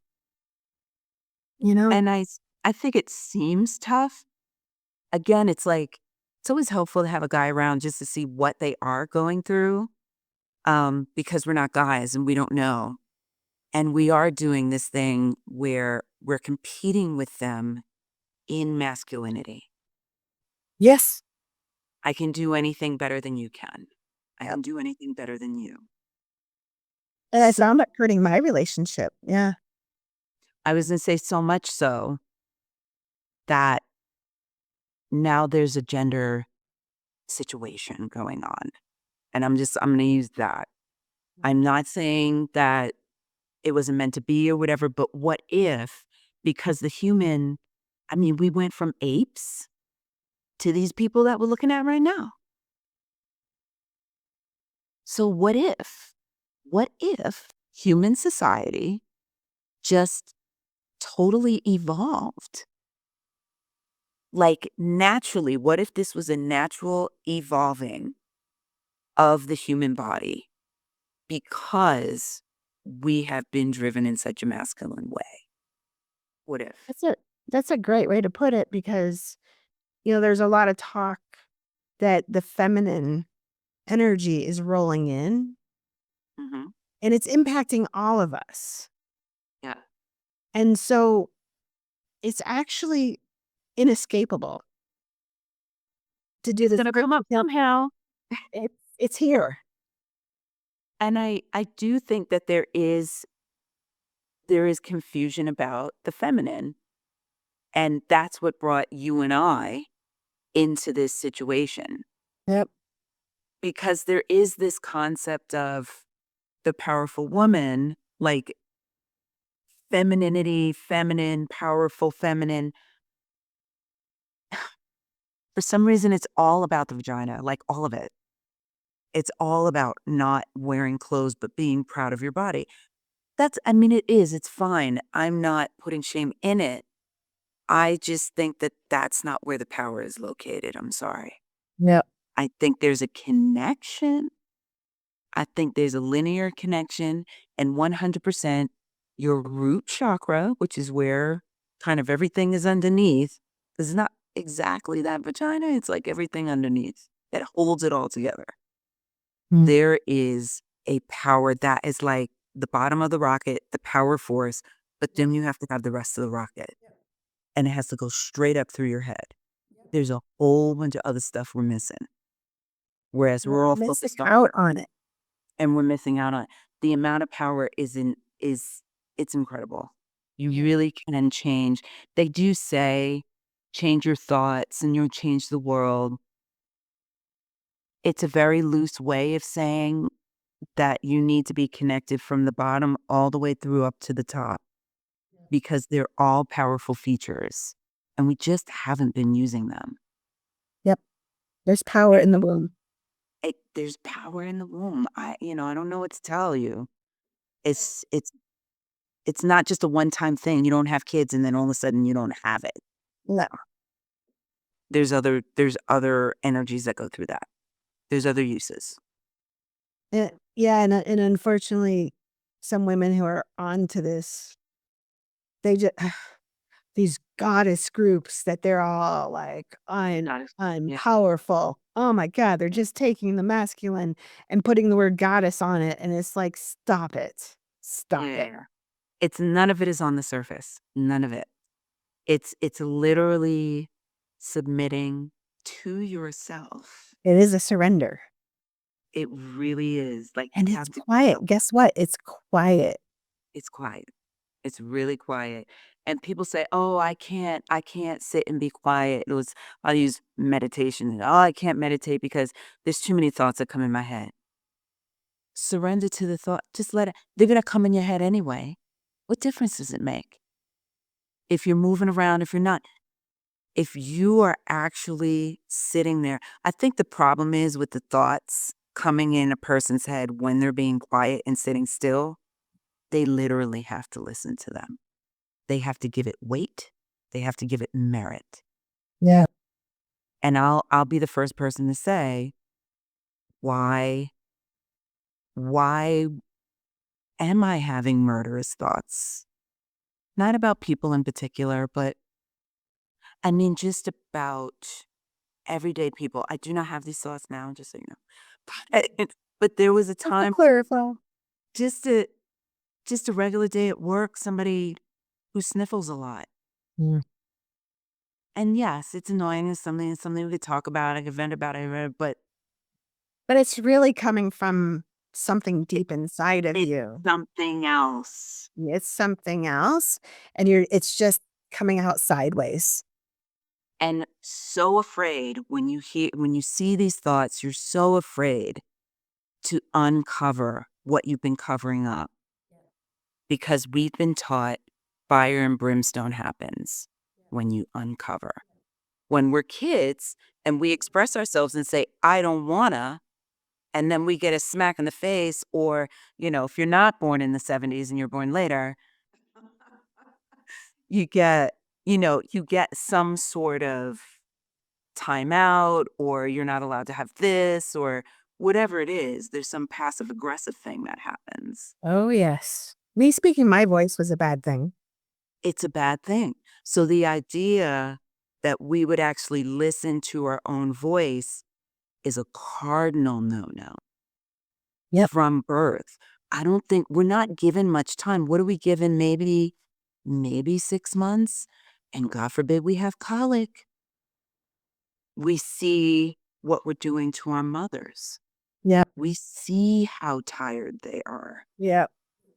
you know? And I think it seems tough. Again, it's like, it's always helpful to have a guy around just to see what they are going through, because we're not guys and we don't know. And we are doing this thing where we're competing with them in masculinity. Yes. I can do anything better than you can. I Yep. can do anything better than you. And I So found that hurting my relationship. Yeah. I was going to say so much so that now there's a gender situation going on. And I'm going to use that. I'm not saying that it wasn't meant to be or whatever, but what if, because the human, I mean, we went from apes to these people that we're looking at right now. So what if human society just totally evolved? Like naturally, what if this was a natural evolving of the human body because we have been driven in such a masculine way? What if? That's a that's a great way to put it, because, there's a lot of talk that the feminine energy is rolling in, Hmm. and it's impacting all of us. Yeah. And so it's actually inescapable to do It's this. going to come up somehow. It's here. And I do think that there is confusion about the feminine. And that's what brought you and I into this situation. Yep. Because there is this concept of the powerful woman, like femininity, feminine, powerful feminine. For some reason, it's all about the vagina, like all of it. It's all about not wearing clothes, but being proud of your body. I mean, it is, it's fine. I'm not putting shame in it. I just think that that's not where the power is located. I'm sorry. Yep. I think there's a connection. I think there's a linear connection, and 100% your root chakra, which is where kind of everything is underneath, 'cause it's not exactly that vagina. It's like everything underneath that holds it all together. There is a power that is like the bottom of the rocket, the power force, but then you have to have the rest of the rocket, and it has to go straight up through your head. There's a whole bunch of other stuff we're missing, whereas we're all Missing focused on out on it. and we're missing out on the amount of power is it's incredible. You really can change. They do say, "Change your thoughts and you'll change the world." It's a very loose way of saying that you need to be connected from the bottom all the way through up to the top because they're all powerful features, and we just haven't been using them. Yep. There's power in the womb. There's power in the womb. I don't know what to tell you. It's it's it's not just a one-time thing. You don't have kids and then all of a sudden you don't have it. No. There's other energies that go through that. There's other uses. Yeah, and unfortunately, some women who are onto this, they just these goddess groups that they're all like, Got it. I'm Yeah. powerful. Oh my God, they're just taking the masculine and putting the word goddess on it, and it's like, stop it. Stop it. Yeah. It's none of it is on the surface. None of it. It's literally submitting to yourself. It is a surrender. It really is. Like, And you it's have to quiet. Guess what? It's quiet. it's quiet. It's really quiet. And people say, "Oh, I can't sit and be quiet." I'll use meditation. "Oh, I can't meditate because there's too many thoughts that come in my head." Surrender to the thought. Just let it. They're gonna come in your head anyway. What difference does it make? If you're moving around, if you're not, if you are actually sitting there, I think the problem is with the thoughts coming in a person's head when they're being quiet and sitting still, they literally have to listen to them. They have to give it weight. They have to give it merit. Yeah. And I'll be the first person to say, why am I having murderous thoughts? Not about people in particular, but I mean just about everyday people. I do not have these thoughts now, just so you know. But there was a Just to time, clarify. just a just a regular day at work, somebody who sniffles a lot. Yeah. And yes, it's annoying. It's something we could talk about. I could vent about it, but But it's really coming from something it, deep inside of it's you. something else. It's something else, and it's just coming out sideways. And so afraid when you see these thoughts, you're so afraid to uncover what you've been covering up because we've been taught fire and brimstone happens when you uncover. When we're kids and we express ourselves and say, I don't wanna, and then we get a smack in the face, or, if you're not born in the 70s and you're born later, you get, you get some sort of timeout, or you're not allowed to have this, or whatever it is. There's some passive aggressive thing that happens. Oh, yes. Me speaking my voice was a bad thing. It's a bad thing. So the idea that we would actually listen to our own voice is a cardinal no-no Yep. from birth. I don't think we're not given much time. What are we given? Maybe 6 months. And God forbid we have colic. We see what we're doing to our mothers. Yep. We see how tired they are. Yep.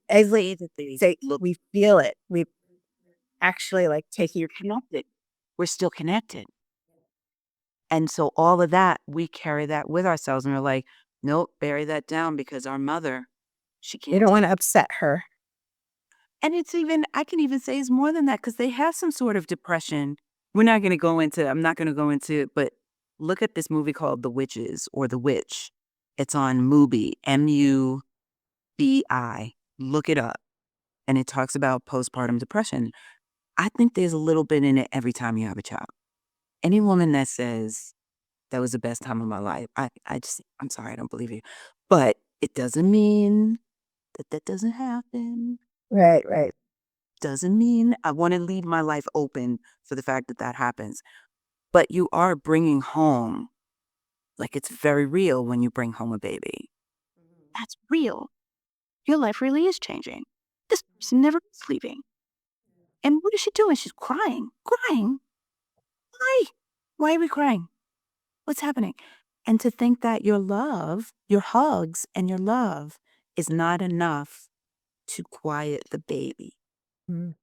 As See that they say, look we feel it. We actually, like, take you. connected. We're still connected. And so all of that, we carry that with ourselves and we're like, nope, bury that down because our mother, she You can't don't take wanna upset her. And it's even I can even say it's more than that because they have some sort of depression. I'm not gonna go into it, but look at this movie called The Witches or The Witch. It's on Mubi, Mubi. Look it up. And it talks about postpartum depression. I think there's a little bit in it every time you have a child. Any woman that says that was the best time of my life, I'm sorry, I don't believe you. But it doesn't mean that that doesn't happen. Right, right. Doesn't mean I wanna leave my life open for the fact that that happens, but you are bringing home like, it's very real when you bring home a baby. That's real. Your life really is changing. This person never is leaving. And what is she doing? She's crying. Crying? Why? Why are we crying? What's happening? And to think that your love, your hugs and your love is not enough to quiet the baby. Mm.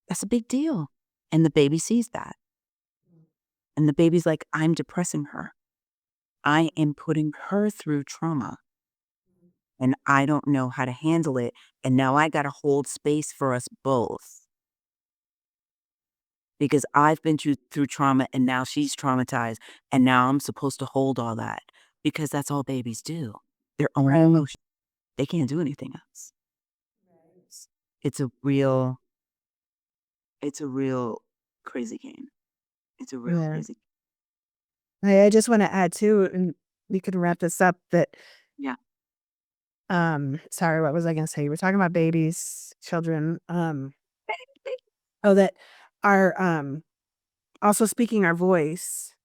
That's a big deal. And the baby sees that. And the baby's like, I'm depressing her. I am putting her through trauma and I don't know how to handle it. And now I got to hold space for us both because I've been through trauma and now she's traumatized. And now I'm supposed to hold all that because that's all babies do. Their own emotions. They can't do anything else. It's a real, it's a real crazy game. It's a real Yeah. crazy. I just want to add too, and we could wrap this up, that Yeah. sorry, what was I gonna say? We're talking about babies, children, oh, that are also speaking our voice,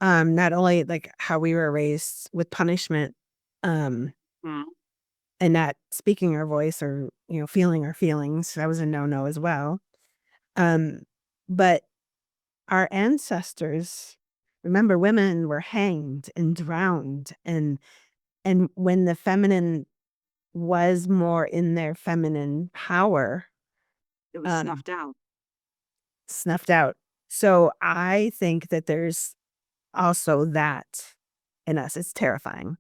not only like how we were raised with punishment, um, Mm. and not speaking our voice or, feeling our feelings. That was a no-no as well. Um, but our ancestors, remember, women were hanged and drowned, and when the feminine was more in their feminine power, It was um, snuffed out. snuffed out. So I think that there's also that in us. It's terrifying.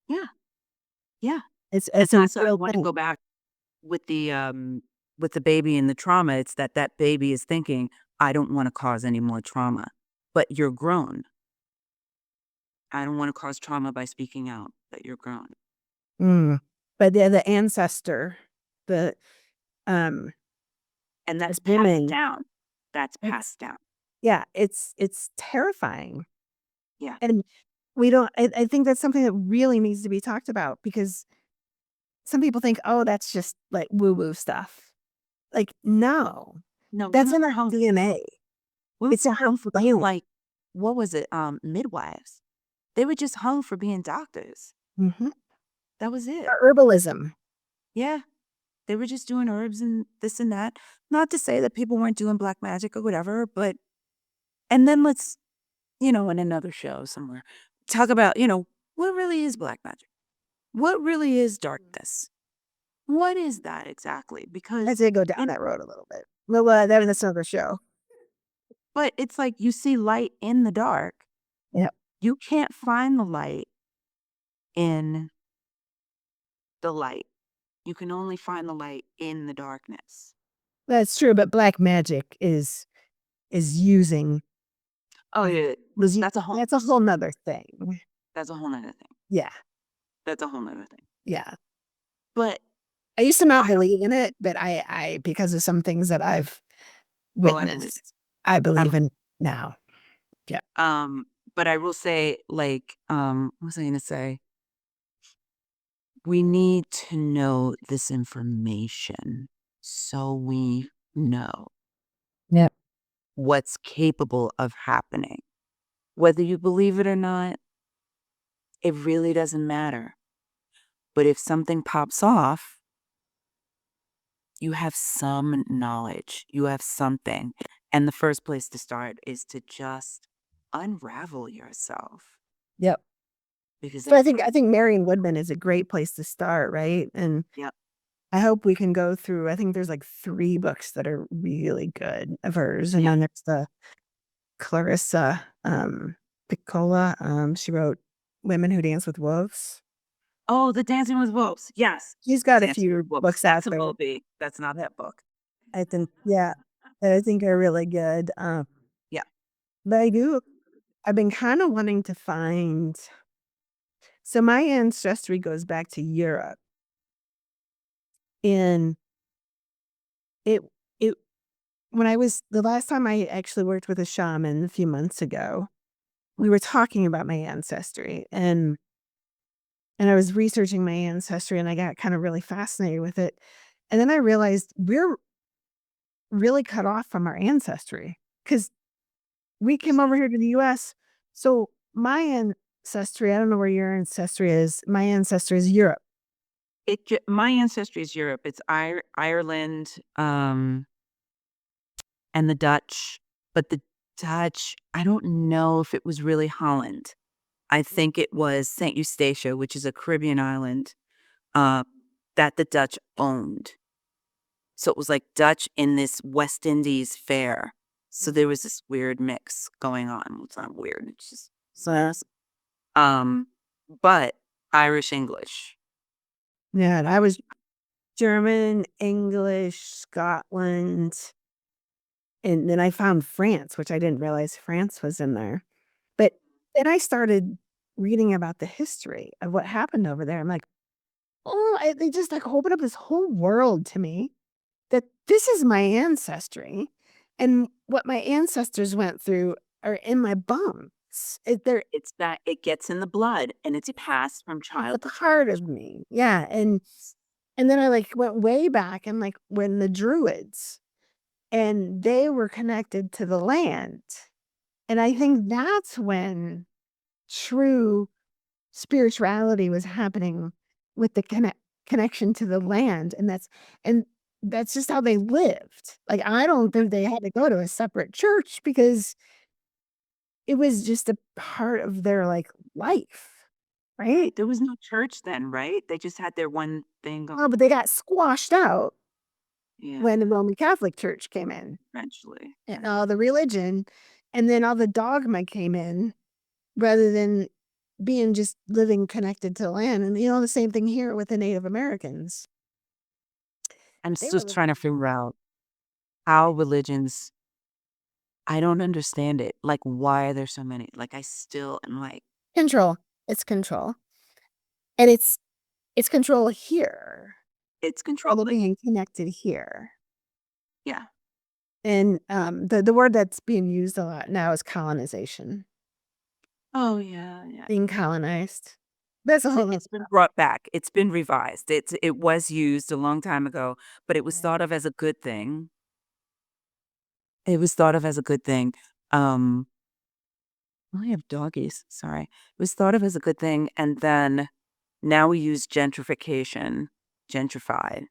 Yeah. Yeah. And It's a that's I real want to thing. go back with the baby and the trauma. It's that that baby is thinking, I don't want to cause any more trauma. But you're grown. I don't want to cause trauma by speaking out, but you're grown. Mm. But the ancestor, the um And that's as passed women, down. That's it's passed down. yeah, it's terrifying. Yeah. And we don't I think that's something that really needs to be talked about, because some people think, "Oh, that's just like woo-woo stuff." Like, no. No, That's women in were our hung DNA. women It's were in our hung for being bone. like, what was it? Midwives. They were just hung for being doctors. Mhm. That was it. Or herbalism. Yeah. They were just doing herbs and this and that. Not to say that people weren't doing black magic or whatever, but and then let's, in another show somewhere, talk about, what really is black magic? What really is darkness? What is that exactly? I Because did go down it that road a little bit. Well, that's another show. but it's like you see light in the dark. Yep. You can't find the light in the light. You can only find the light in the darkness. That's true, but black magic is using Oh, yeah. was u That's a whole that's a whole 'nother thing. that's a whole nother thing. Yeah, That's a whole nother thing. yeah. But I used to not I believe in it, but I because of some things that I've I believe it. witnessed, I I believe believe in now. Yeah. but I will say, like, what was I gonna say? We need to know this information so we know Yep. what's capable of happening. Whether you believe it or not, it really doesn't matter. But if something pops off, you have some knowledge, you have something. And the first place to start is to just unravel yourself Yep. because So I that's think where, I think Marion Woodman is a great place to start, right? And yep, I hope we can go through, I think there's like 3 books that are really good of hers, and yeah. then there's the Clarissa, Piccola, she wrote Women Who Dance with Wolves. Oh, The Dancing with Wolves. Yes. She's got a Dancing few with Wolves. books out That's a there, movie. That's not that book. I think, yeah, that I think are really good, Yeah. but I've been kinda wanting to find, so my ancestry goes back to Europe, and it it when I was the last time I actually worked with a shaman a few months ago, we were talking about my ancestry, and I was researching my ancestry, and I got kinda really fascinated with it, and then I realized we're really cut off from our ancestry, because we came over here to the US, so my ancestry. I don't know where your ancestry is. My ancestry is Europe. My ancestry is Europe. It's Ireland, and the Dutch, but the Dutch, I don't know if it was really Holland. I think it was Saint Eustatia, which is a Caribbean island, uh, that the Dutch owned. So it was like Dutch in this West Indies fair. So there was this weird mix going on. Well, it's not weird. It's just sus. Um, but Irish English. Yeah, and I was German, English, Scotland, and then I found France, which I didn't realize France was in there. But then I started reading about the history of what happened over there. I'm like, oh, they just like opened up this whole world to me that this is my ancestry, and what my ancestors went through are in my bones. They're It's that it gets in the blood and it's passed from a child to part of child. me. Yeah, and then I like went way back and like when the Druids and they were connected to the land. And I think that's when true spirituality was happening with the connection to the land, and that's just how they lived. Like, I don't think they had to go to a separate church because it was just a part of their, like, life, right? Right, there was no church then, right? They just had their one thing going. Oh, but they got squashed out Yeah, when the Roman Catholic Church came in, eventually, and right. all the religion, and then all the dogma came in rather than being just living connected to the land, and, the same thing here with the Native Americans. I'm They still were trying to living figure out how religions I don't understand it. Like, why are there so many? Like, I still am like, control. It's control. And it's control here. it's All controlling. being connected here. Yeah. And, the word that's being used a lot now is colonization, Oh, yeah, yeah. being colonized. That's a whole nother It's been brought back. It's been revised. It was used a long time ago, but it was topic. thought of as a good thing. It was thought of as a good thing. Um, I have doggies. Sorry. It was thought of as a good thing, and then now we use gentrification, gentrified,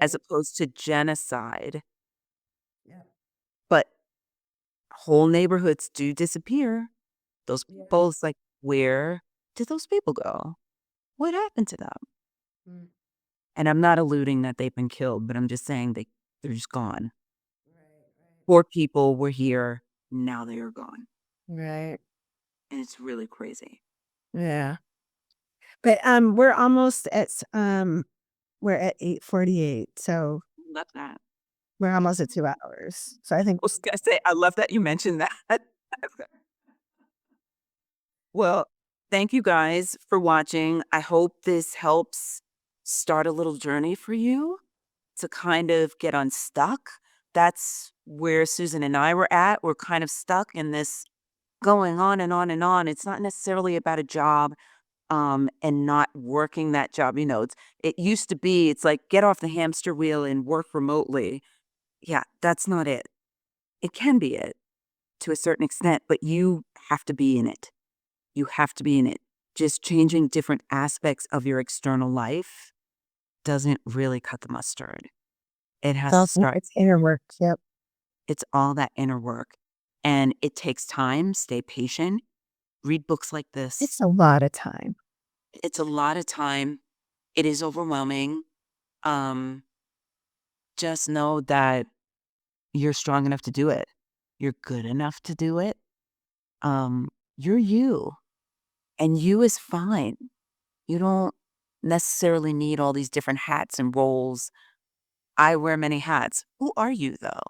as Right. opposed to genocide. Yeah. But whole neighborhoods do disappear. Those Yeah. people, it's like, where did those people go? What happened to them? Mm. And I'm not alluding that they've been killed, but I'm just saying they're just gone. Right, 4 people were here, now they are gone, right. and it's really crazy. Yeah. But, we're at 8:48, so Love that. we're almost at 2 hours. So I think I was gonna say, I love that you mentioned that. Well, thank you guys for watching. I hope this helps start a little journey for you to kind of get unstuck. That's where Susan and I were at. We're kind of stuck in this going on and on and on. It's not necessarily about a job, and not working that job. It used to be, it's like get off the hamster wheel and work remotely. Yeah, that's not it. It can be it to a certain extent, but you have to be in it. You have to be in it. Just changing different aspects of your external life doesn't really cut the mustard. It has to start. it's inner work, yep. It's all that inner work. And it takes time. Stay patient. Read books like It's this. a lot of time. It's a lot of time. It is overwhelming. Um, just know that you're strong enough to do it. You're good enough to do it. You're you, and you is fine. You don't necessarily need all these different hats and roles. I wear many hats. Who are you, though?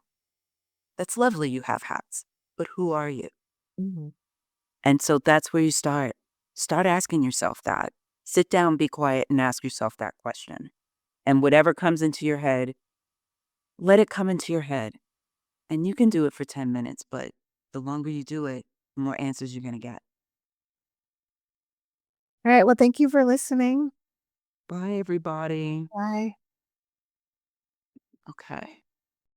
That's lovely you have hats, but who are you? Mhm. And so that's where you start. Start asking yourself that. Sit down, be quiet, and ask yourself that question. And whatever comes into your head, let it come into your head. And you can do it for 10 minutes, but the longer you do it, the more answers you're going to get. Alright, well, thank you for listening. Bye, everybody. Bye. Okay.